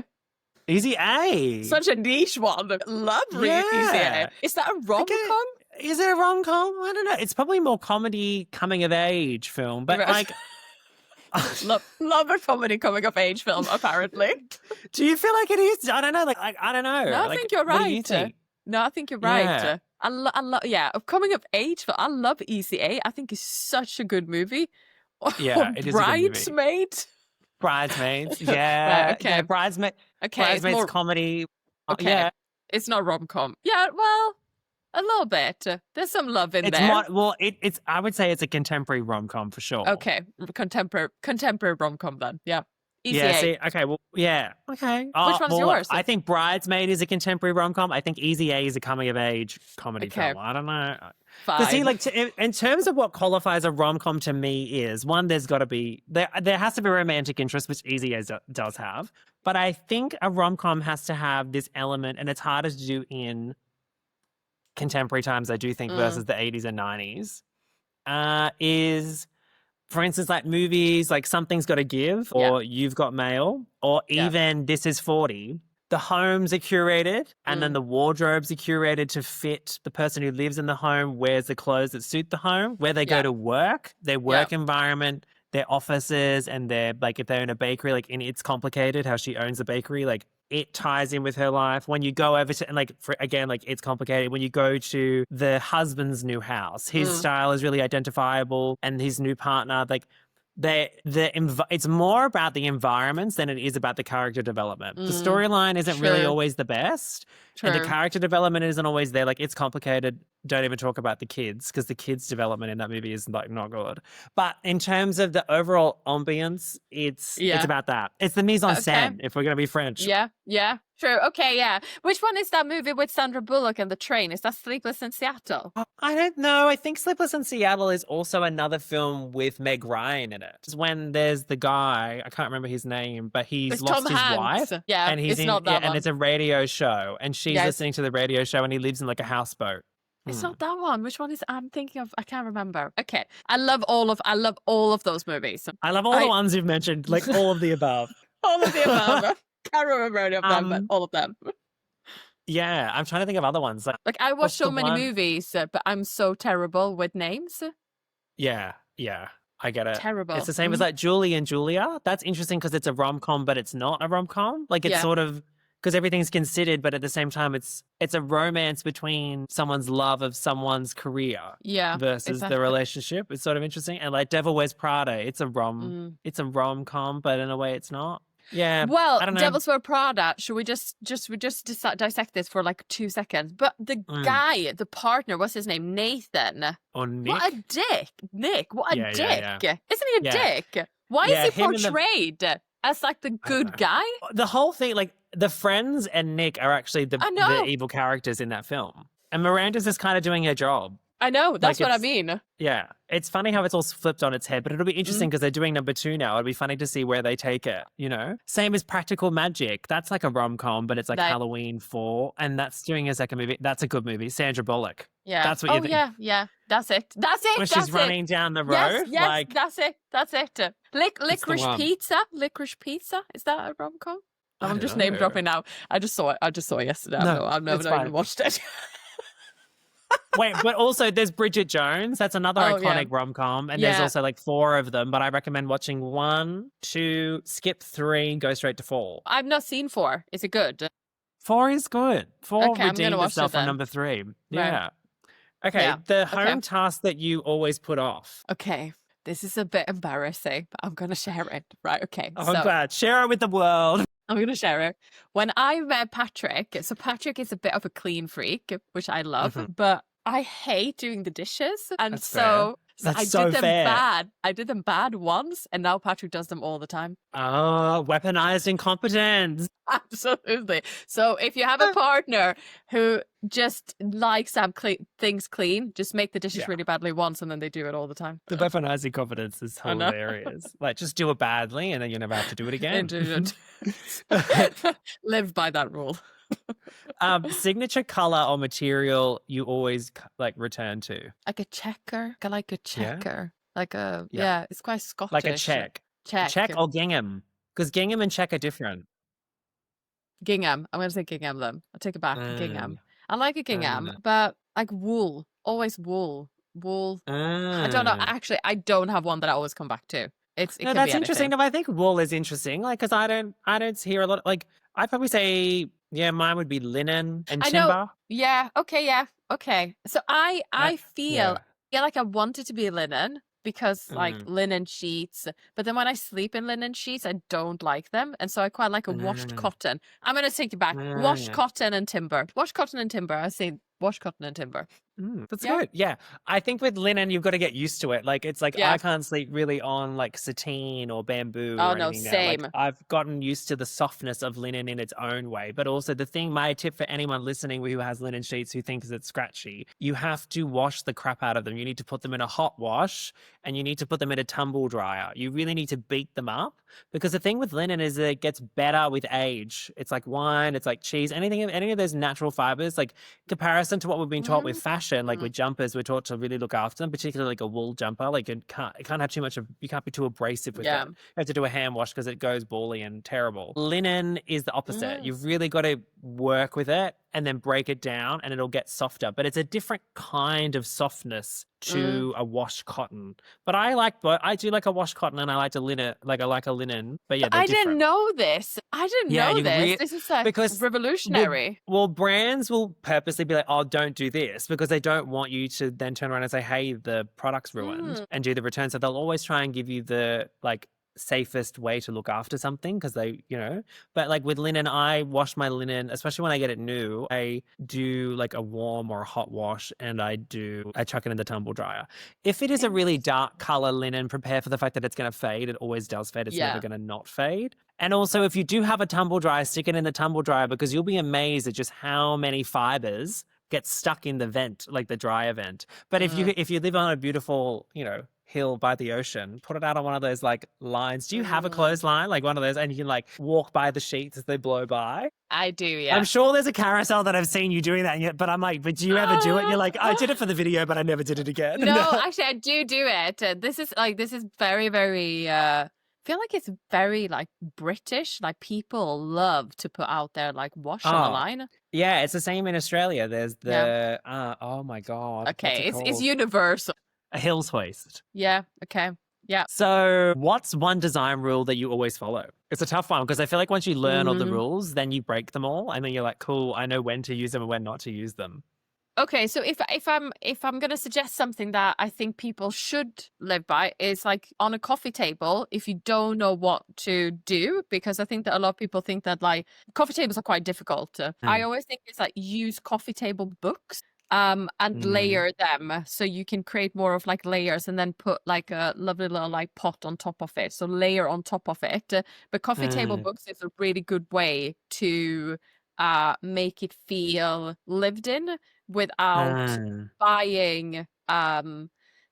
Easy A. Such a niche one. Love Easy A. Is that a rom-com? Is it a rom-com? I don't know. It's probably more comedy coming-of-age film, but like... love a comedy coming-of-age film, apparently. Do you feel like it is? I don't know. I don't know. No, I think you're right. What do you think? No, I think you're right. I love, a coming-of-age film. I love Easy A. I think it's such a good movie. Yeah, it is a good movie. Bridesmaids. Yeah. Right, okay. Yeah, Bridesmaids. Okay. Bridesmaids comedy. Okay. Yeah. It's not rom-com. Yeah, well, a little bit. There's some love in there. It's. I would say it's a contemporary rom-com for sure. Okay. Contemporary rom-com then. Yeah. Easy A. See, okay, well, yeah. Okay. Which one's yours? I think Bridesmaid is a contemporary rom-com. I think Easy A is a coming-of-age comedy film. I don't know. Fine. See, in terms of what qualifies a rom-com to me is, one, there's got to be, there has to be romantic interest, which Easy A does have. But I think a rom-com has to have this element, and it's harder to do in contemporary times, I do think, versus the 80s and 90s, is... For instance, like movies, like Something's Gotta Give or You've Got Mail or even This Is 40. The homes are curated and then the wardrobes are curated to fit the person who lives in the home, wears the clothes that suit the home, where they go to work, their work environment, their offices, and their, like if they're in a bakery, like It's Complicated, how she owns the bakery, like it ties in with her life. When you go over to, and like, It's Complicated, when you go to the husband's new house, his style is really identifiable and his new partner, like it's more about the environments than it is about the character development. The storyline isn't really always the best. And the character development isn't always there. Like It's Complicated. Don't even talk about the kids because the kids' development in that movie is like not good. But in terms of the overall ambience, it's about that. It's the mise en scène, if we're going to be French. Yeah. True. Okay, yeah. Which one is that movie with Sandra Bullock and the train? Is that Sleepless in Seattle? I don't know. I think Sleepless in Seattle is also another film with Meg Ryan in it. It's when there's the guy, I can't remember his name, but he's lost his wife. Yeah, and he's not that one. And it's a radio show, and she's listening to the radio show, and he lives in like a houseboat. It's not that one. Which one is I'm thinking of? I can't remember. Okay. I love all of those movies. I love all the ones you've mentioned, like all of the above. All of the above. Can't remember any of them, but all of them. Yeah, I'm trying to think of other ones. Like I watch so many movies, but I'm so terrible with names. Yeah, I get it. Terrible. It's the same as like Julie and Julia. That's interesting because it's a rom-com, but it's not a rom-com. Like it's sort of, because everything's considered, but at the same time, it's a romance between someone's love of someone's career, versus the relationship. It's sort of interesting. And like Devil Wears Prada, it's a rom-com, but in a way, it's not. Yeah. Well, Devil's Wear Prada. Should we just dissect this for like 2 seconds? But the guy, the partner, what's his name? Nathan. Or Nick. What a dick. Nick. What a dick. Yeah. Isn't he a dick? Why is he portrayed as like the good guy? The whole thing, like the friends and Nick are actually the evil characters in that film. And Miranda's just kind of doing her job. I know. That's what I mean. Yeah. It's funny how it's all flipped on its head, but it'll be interesting because they're doing number 2 now. It'll be funny to see where they take it, you know? Same as Practical Magic. That's like a rom-com, but it's like Halloween 4. And that's doing a second movie. That's a good movie. Sandra Bullock. Yeah. That's what you think. Yeah. That's it. When she's running down the road. Yes, that's it. Licorice Pizza. Licorice Pizza. Is that a rom-com? I'm just name dropping now. I just saw it yesterday. I've never even watched it. Wait, but also there's Bridget Jones. That's another iconic rom-com. And there's also like 4 of them. But I recommend watching 1, 2, skip 3, go straight to 4. I've not seen 4. Is it good? 4 is good. 4 Okay, I'm gonna redeemed watch itself it from then. number 3. Right. Yeah. Okay, Yeah. the home task that you always put off. Okay. This is a bit embarrassing, but I'm going to share it. Right. Okay. Oh, I'm glad. Share it with the world. I'm going to share it. When I met Patrick, so Patrick is a bit of a clean freak, which I love, but I hate doing the dishes. And That's so fair. I so did them fair. bad. I did them bad once, and now Patrick does them all the time. Oh, weaponized incompetence. Absolutely. So if you have a partner who just likes to have things clean, just make the dishes really badly once, and then they do it all the time. The weaponized incompetence is hilarious. Like, just do it badly, and then you never have to do it again. Live by that rule. Signature color or material you always like return to? Like a checker. I like a checker. Like a it's quite Scottish. Like a check. Check or gingham? Because gingham and check are different. Gingham. I'm gonna say gingham then. I'll take it back. Gingham. I like a gingham, but like wool. Always wool. Wool. I don't know. Actually, I don't have one that I always come back to. That's interesting. No, I think wool is interesting. Like, because I don't hear a lot. Like, I'd probably say, mine would be linen and timber. Know. Yeah. Okay. Yeah. Okay. So I feel like I want it to be linen because like linen sheets, but then when I sleep in linen sheets, I don't like them, and so I quite like a washed cotton. I'm gonna take it back. Washed cotton and timber. Washed cotton and timber. I say washed cotton and timber. That's good. Yeah. I think with linen, you've got to get used to it. Like, it's like, I can't sleep really on like sateen or bamboo. Oh, or no, same. Like, I've gotten used to the softness of linen in its own way. But also my tip for anyone listening who has linen sheets who thinks it's scratchy, you have to wash the crap out of them. You need to put them in a hot wash and you need to put them in a tumble dryer. You really need to beat them up, because the thing with linen is that it gets better with age. It's like wine, it's like cheese, any of those natural fibers, like comparison to what we've been taught with fashion. Like with jumpers, we're taught to really look after them, particularly like a wool jumper. Like it can't have too much you can't be too abrasive with it. You have to do a hand wash because it goes bally and terrible. Linen is the opposite. You've really got to work with it and then break it down and it'll get softer. But it's a different kind of softness to a washed cotton. But I do like a washed cotton and I like a linen. But yeah, I didn't know this. I didn't know this. This is because revolutionary. Well, brands will purposely be like, oh, don't do this, because they don't want you to then turn around and say, hey, the product's ruined and do the return. So they'll always try and give you the like safest way to look after something, because they, but like with linen, I wash my linen, especially when I get it new, I do like a warm or a hot wash and I chuck it in the tumble dryer. If it is a really dark color linen, prepare for the fact that it's going to fade. It always does fade. It's never going to not fade. And also, if you do have a tumble dryer, stick it in the tumble dryer, because you'll be amazed at just how many fibers get stuck in the vent, like the dryer vent. But if you live on a beautiful, hill by the ocean, put it out on one of those like lines. Do you have a clothesline, like one of those, and you can like walk by the sheets as they blow by? I do, yeah. I'm sure there's a carousel that I've seen you doing that, but I'm like, but do you ever do it? And you're like, I did it for the video, but I never did it again. No, actually, I do it. This is very, very. I feel like it's very like British. Like people love to put out their like wash on the line. Yeah, it's the same in Australia. There's the oh my god. Okay, it's universal. A hill's hoist. Yeah. Okay. Yeah. So what's one design rule that you always follow? It's a tough one, because I feel like once you learn all the rules, then you break them all, and then you're like, cool, I know when to use them and when not to use them. Okay, so if I'm going to suggest something that I think people should live by, is like on a coffee table, if you don't know what to do, because I think that a lot of people think that like coffee tables are quite difficult. I always think it's like use coffee table books. And layer them, so you can create more of like layers and then put like a lovely little like pot on top of it. So layer on top of it. But coffee table books is a really good way to make it feel lived in without buying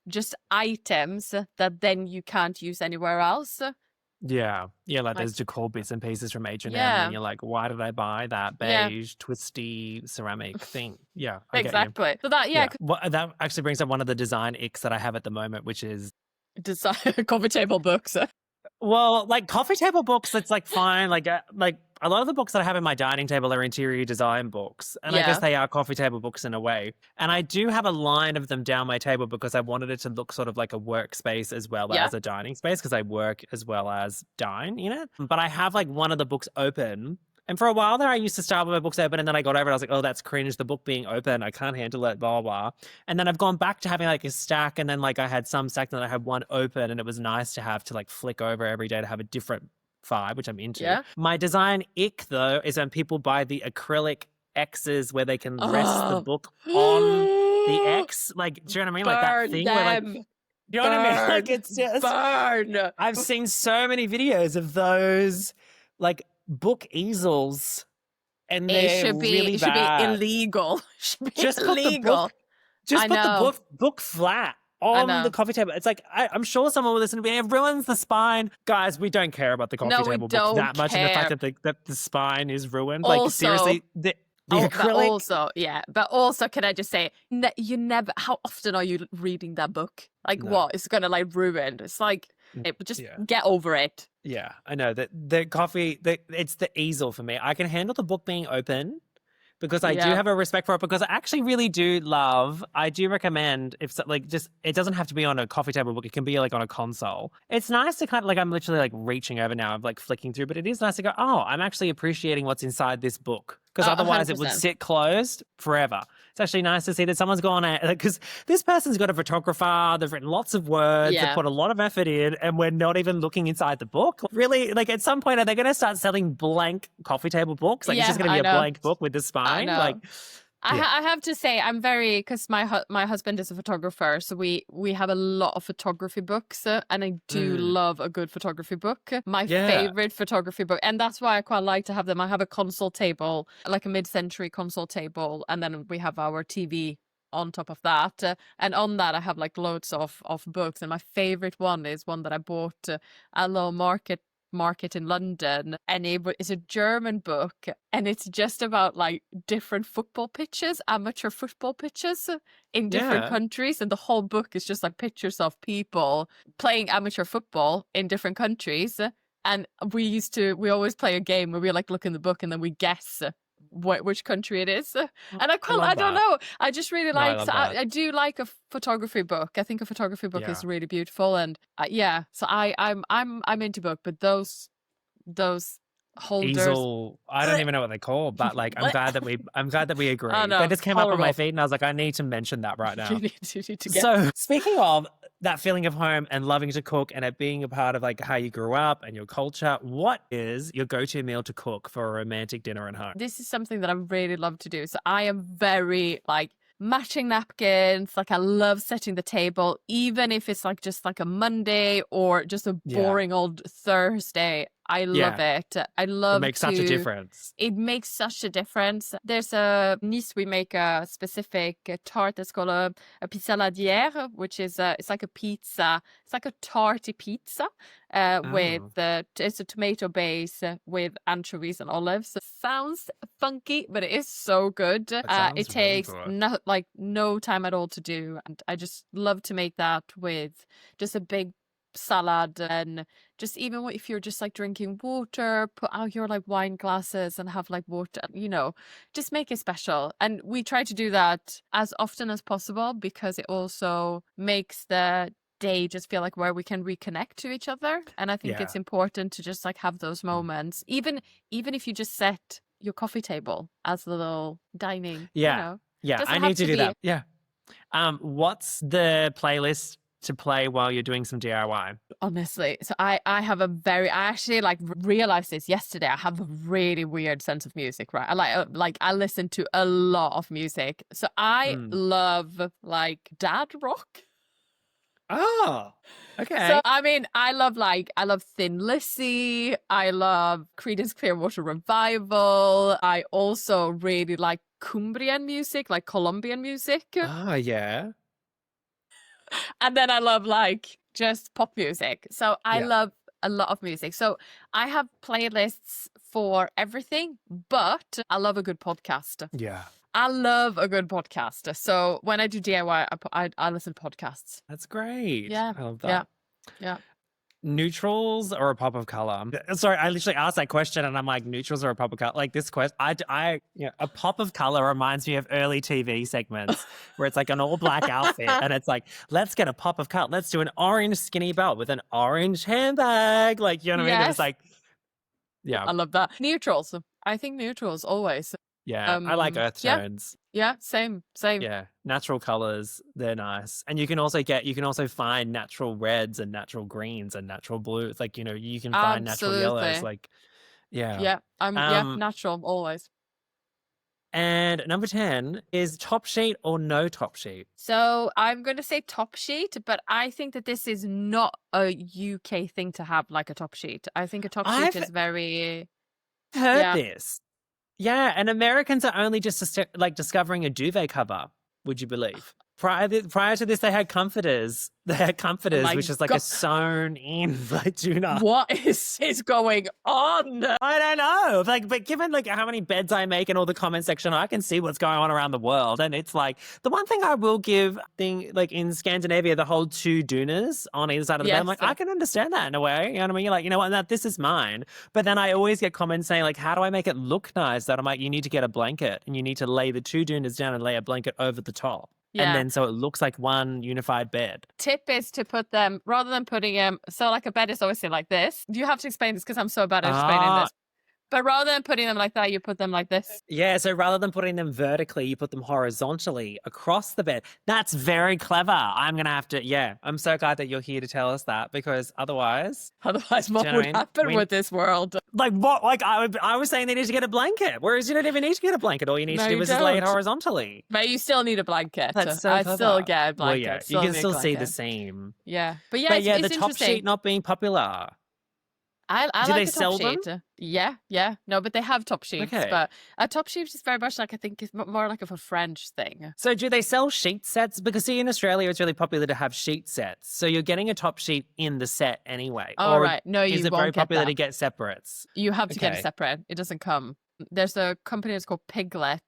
just items that then you can't use anywhere else. Yeah, like those decor bits and pieces from H&M, and you're like, why did I buy that beige, twisty ceramic thing? Yeah, I exactly. Get you. So that, Well, that actually brings up one of the design icks that I have at the moment, which is design coffee table books. Well, like coffee table books, it's like fine. Like a lot of the books that I have in my dining table are interior design books. And I guess they are coffee table books in a way. And I do have a line of them down my table because I wanted it to look sort of like a workspace as well as a dining space, because I work as well as dine in it. But I have like one of the books open. And for a while there, I used to start with my books open, and then I got over it. I was like, oh, that's cringe, the book being open. I can't handle it, blah, blah. And then I've gone back to having like a stack, and then like I had some stack, and then I had one open, and it was nice to have to like flick over every day to have a different vibe, which I'm into. Yeah. My design ick, though, is when people buy the acrylic X's where they can rest the book on the X. Like, do you know what I mean? Like that thing where like, you know what I mean? Like it's just burn. I've seen so many videos of those like book easels, and they're really bad. Should be illegal. Should be just illegal. Put the book flat on the coffee table. It's like I'm sure someone will listen to me. It ruins the spine, guys. We don't care about the coffee table book that much, and the fact that the spine is ruined. Also, like seriously, the acrylic. But also, can I just say, you never. How often are you reading that book? Like, what? It's gonna like ruin. It's like, just get over it. Yeah, I know that the coffee. It's the easel for me. I can handle the book being open, because I do have a respect for it, because I actually really do love, I do recommend if like just, it doesn't have to be on a coffee table book. It can be like on a console. It's nice to kind of like, I'm literally like reaching over now. I'm like flicking through, but it is nice to go, oh, I'm actually appreciating what's inside this book. Because otherwise 100%. It would sit closed forever. It's actually nice to see that someone's gone out, because this person's got a photographer, they've written lots of words, they've put a lot of effort in, and we're not even looking inside the book. Really, like at some point, are they going to start selling blank coffee table books? Like it's just going to be a blank book with the spine? Like, I have to say, I'm very, because my husband is a photographer, so we have a lot of photography books, and I do love a good photography book. My favorite photography book, and that's why I quite like to have them. I have a console table, like a mid-century console table, and then we have our TV on top of that, and on that I have like loads of books, and my favorite one is one that I bought at a little market in London, and it's a German book, and it's just about like different football pitches, amateur football pitches in different countries, and the whole book is just like pictures of people playing amateur football in different countries. And we always play a game where we like look in the book and then we guess which country it is. And I don't know, I just really like, I do like a photography book. I think a photography book is really beautiful, and so I'm into book, but those holders, easel, I don't even know what they're called, but like I'm glad that we agree. They just came up on my feed, and I was like, I need to mention that right now. you need to get. So speaking of that feeling of home and loving to cook, and it being a part of like how you grew up and your culture, what is your go-to meal to cook for a romantic dinner at home? This is something that I really love to do. So I am very like matching napkins. Like I love setting the table, even if it's like just like a Monday or just a boring old Thursday. I love it. I love it. Makes such a difference. It makes such a difference. There's Nice, we make a specific tart that's called a pizza which is it's like a pizza. It's like a tarty pizza with it's a tomato base with anchovies and olives. It sounds funky, but it is so good. It takes no time at all to do, and I just love to make that with just a big salad, and just even if you're just like drinking water, put out your like wine glasses and have like water, just make it special. And we try to do that as often as possible, because it also makes the day just feel like where we can reconnect to each other. And I think it's important to just like have those moments, even if you just set your coffee table as a little dining. I need to do that. What's the playlist to play while you're doing some DIY? Honestly, so I actually like realized this yesterday. I have a really weird sense of music, right? I listen to a lot of music. So I love like dad rock. Oh, okay. So I mean, I love Thin Lizzy. I love Creedence Clearwater Revival. I also really like Cumbrian music, like Colombian music. Oh, yeah. And then I love like just pop music. So I love a lot of music. So I have playlists for everything, but I love a good podcast. Yeah. I love a good podcast. So when I do DIY, I listen to podcasts. That's great. Yeah. I love that. Yeah. Neutrals or a pop of color? Sorry, I literally asked that question and I'm like, neutrals or a pop of color? Like this question, a pop of color reminds me of early TV segments where it's like an all black outfit and it's like, let's get a pop of color. Let's do an orange skinny belt with an orange handbag. Like, you know what I mean? It was Yes. like, yeah. I love that. Neutrals. I think neutrals always. Yeah, I like earth tones. Yeah, same. Yeah, natural colors, they're nice. And you can also find natural reds and natural greens and natural blues. Like, you can find natural yellows. Like, yeah. Yeah, natural always. And number 10 is top sheet or no top sheet? So I'm going to say top sheet, but I think that this is not a UK thing to have like a top sheet. I think a top sheet is very... heard this. Yeah, and Americans are only just discovering a duvet cover, would you believe? Prior to this, they had comforters. Which is like a sewn in like tuna. What is going on? I don't know. But given how many beds I make and all the comment section, I can see what's going on around the world. And it's like the one thing I will give in Scandinavia, the whole two dunas on either side of the bed. I'm like, I can understand that in a way. You know what I mean? You're like, you know what, this is mine. But then I always get comments saying how do I make it look nice? That I'm like, you need to get a blanket and you need to lay the two dunas down and lay a blanket over the top. Yeah. And then so it looks like one unified bed. Tip is to put them, rather than putting them, so like a bed is always like this. You have to explain this because I'm so bad at explaining this. But rather than putting them like that, you put them like this. Yeah, so rather than putting them vertically, you put them horizontally across the bed. That's very clever. I'm going to have to, I'm so glad that you're here to tell us that because otherwise... Otherwise, what would happen with this world? Like what? Like I was saying they need to get a blanket, whereas you don't even need to get a blanket. All you need to do is just lay it horizontally. But you still need a blanket. That's so clever. I still get a blanket. Well, yeah, you can still see the seam. Yeah. But it's the top sheet not being popular. I Do like they a top sell sheet. them? Yeah. No, but they have top sheets. Okay. But a top sheet is very much I think it's more like a French thing. So do they sell sheet sets? Because see, in Australia, it's really popular to have sheet sets. So you're getting a top sheet in the set anyway. Oh, right. No, you won't. Is it very popular to get separates? You have to get a separate. It doesn't come. There's a company that's called Piglet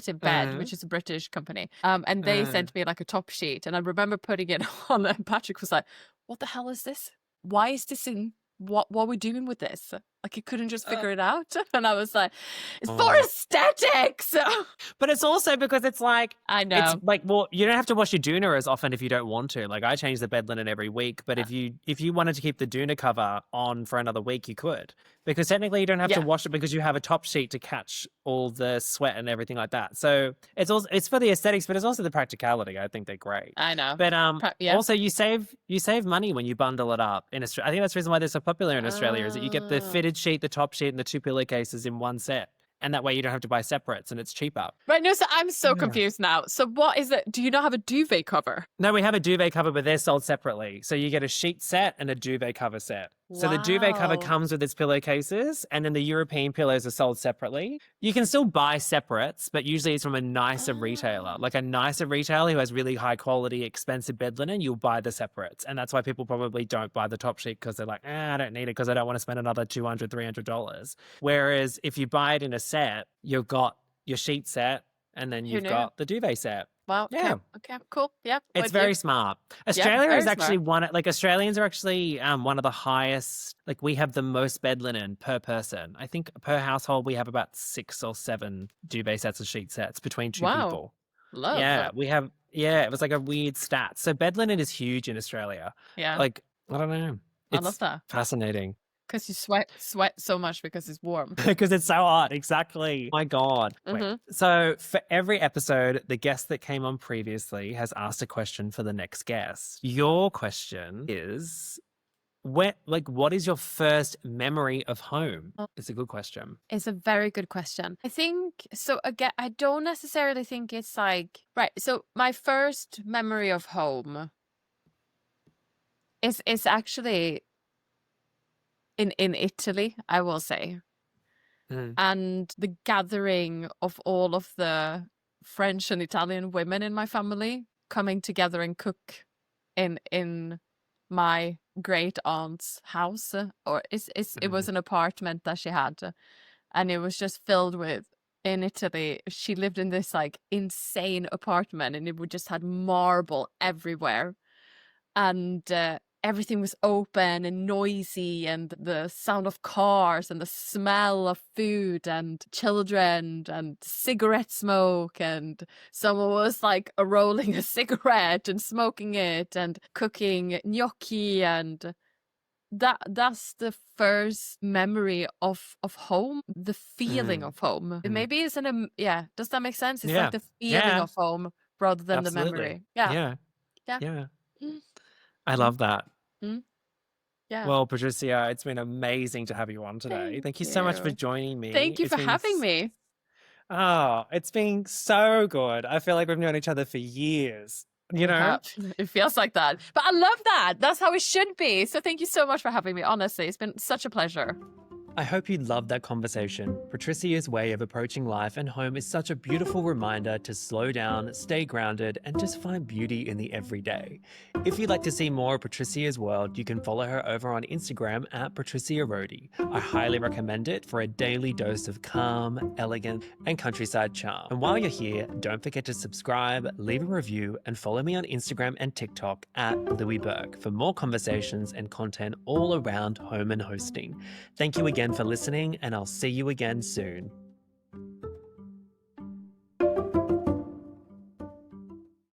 in Bed, which is a British company. And they sent me like a top sheet. And I remember putting it on and Patrick was like, what the hell is this? Why is this in... What are we doing with this? Like, you couldn't just figure it out? And I was like, it's for aesthetics! But it's also because it's like... I know. It's like, well, you don't have to wash your doona as often if you don't want to. Like, I change the bed linen every week, but if you wanted to keep the doona cover on for another week, you could. Because technically you don't have to wash it because you have a top sheet to catch all the sweat and everything like that. So it's for the aesthetics, but it's also the practicality. I think they're great. I know. But also you save money when you bundle it up in Australia. I think that's the reason why they're so popular in Australia is that you get the fitted sheet, the top sheet, and the two pillowcases in one set. And that way you don't have to buy separates and it's cheaper. Right, no, so I'm so confused now. So what is it? Do you not have a duvet cover? No, we have a duvet cover, but they're sold separately. So you get a sheet set and a duvet cover set. So the duvet cover comes with its pillowcases and then the European pillows are sold separately. You can still buy separates, but usually it's from a nicer retailer. Like a nicer retailer who has really high quality, expensive bed linen, you'll buy the separates. And that's why people probably don't buy the top sheet because they're like, I don't need it because I don't want to spend another $200, $300. Whereas if you buy it in a set, you've got your sheet set and then you've got the duvet set. Wow. Yeah. Okay. Cool. Yeah. It's very smart. Australia is actually Australians are actually one of the highest. Like we have the most bed linen per person. I think per household we have about 6 or 7 duvet sets or sheet sets between two people. Love. Yeah, we have. Yeah, it was like a weird stat. So bed linen is huge in Australia. Yeah. Like I don't know. I love that. Fascinating. Because you sweat so much because it's warm. Because it's so hot. Exactly. My God. Wait. So for every episode, the guest that came on previously has asked a question for the next guest. Your question is, what is your first memory of home? It's a good question. It's a very good question. I think, so again, I don't necessarily think it's like, right. So my first memory of home is actually in Italy, I will say. And the gathering of all of the French and Italian women in my family coming together and cook in my great aunt's house, or it was an apartment that she had, and it was just filled with, in Italy, she lived in this like insane apartment and it would just had marble everywhere. And everything was open and noisy, and the sound of cars and the smell of food and children and cigarette smoke, and someone was like rolling a cigarette and smoking it and cooking gnocchi, and that's the first memory of home, the feeling of home. Maybe it's yeah, does that make sense? It's like the feeling of home rather than the memory. Yeah. Yeah. Mm. I love that. Yeah. Well, Patricia, it's been amazing to have you on today. Thank you so much for joining me. Thank you for having me. Oh, it's been so good. I feel like we've known each other for years. You know? It feels like that. But I love that. That's how it should be. So thank you so much for having me. Honestly, it's been such a pleasure. I hope you loved that conversation. Patricia's way of approaching life and home is such a beautiful reminder to slow down, stay grounded, and just find beauty in the everyday. If you'd like to see more of Patricia's world, you can follow her over on Instagram at Patricia Rodi. I highly recommend it for a daily dose of calm, elegance, and countryside charm. And while you're here, don't forget to subscribe, leave a review, and follow me on Instagram and TikTok at Loui Burke for more conversations and content all around home and hosting. Thank you again for listening, and I'll see you again soon.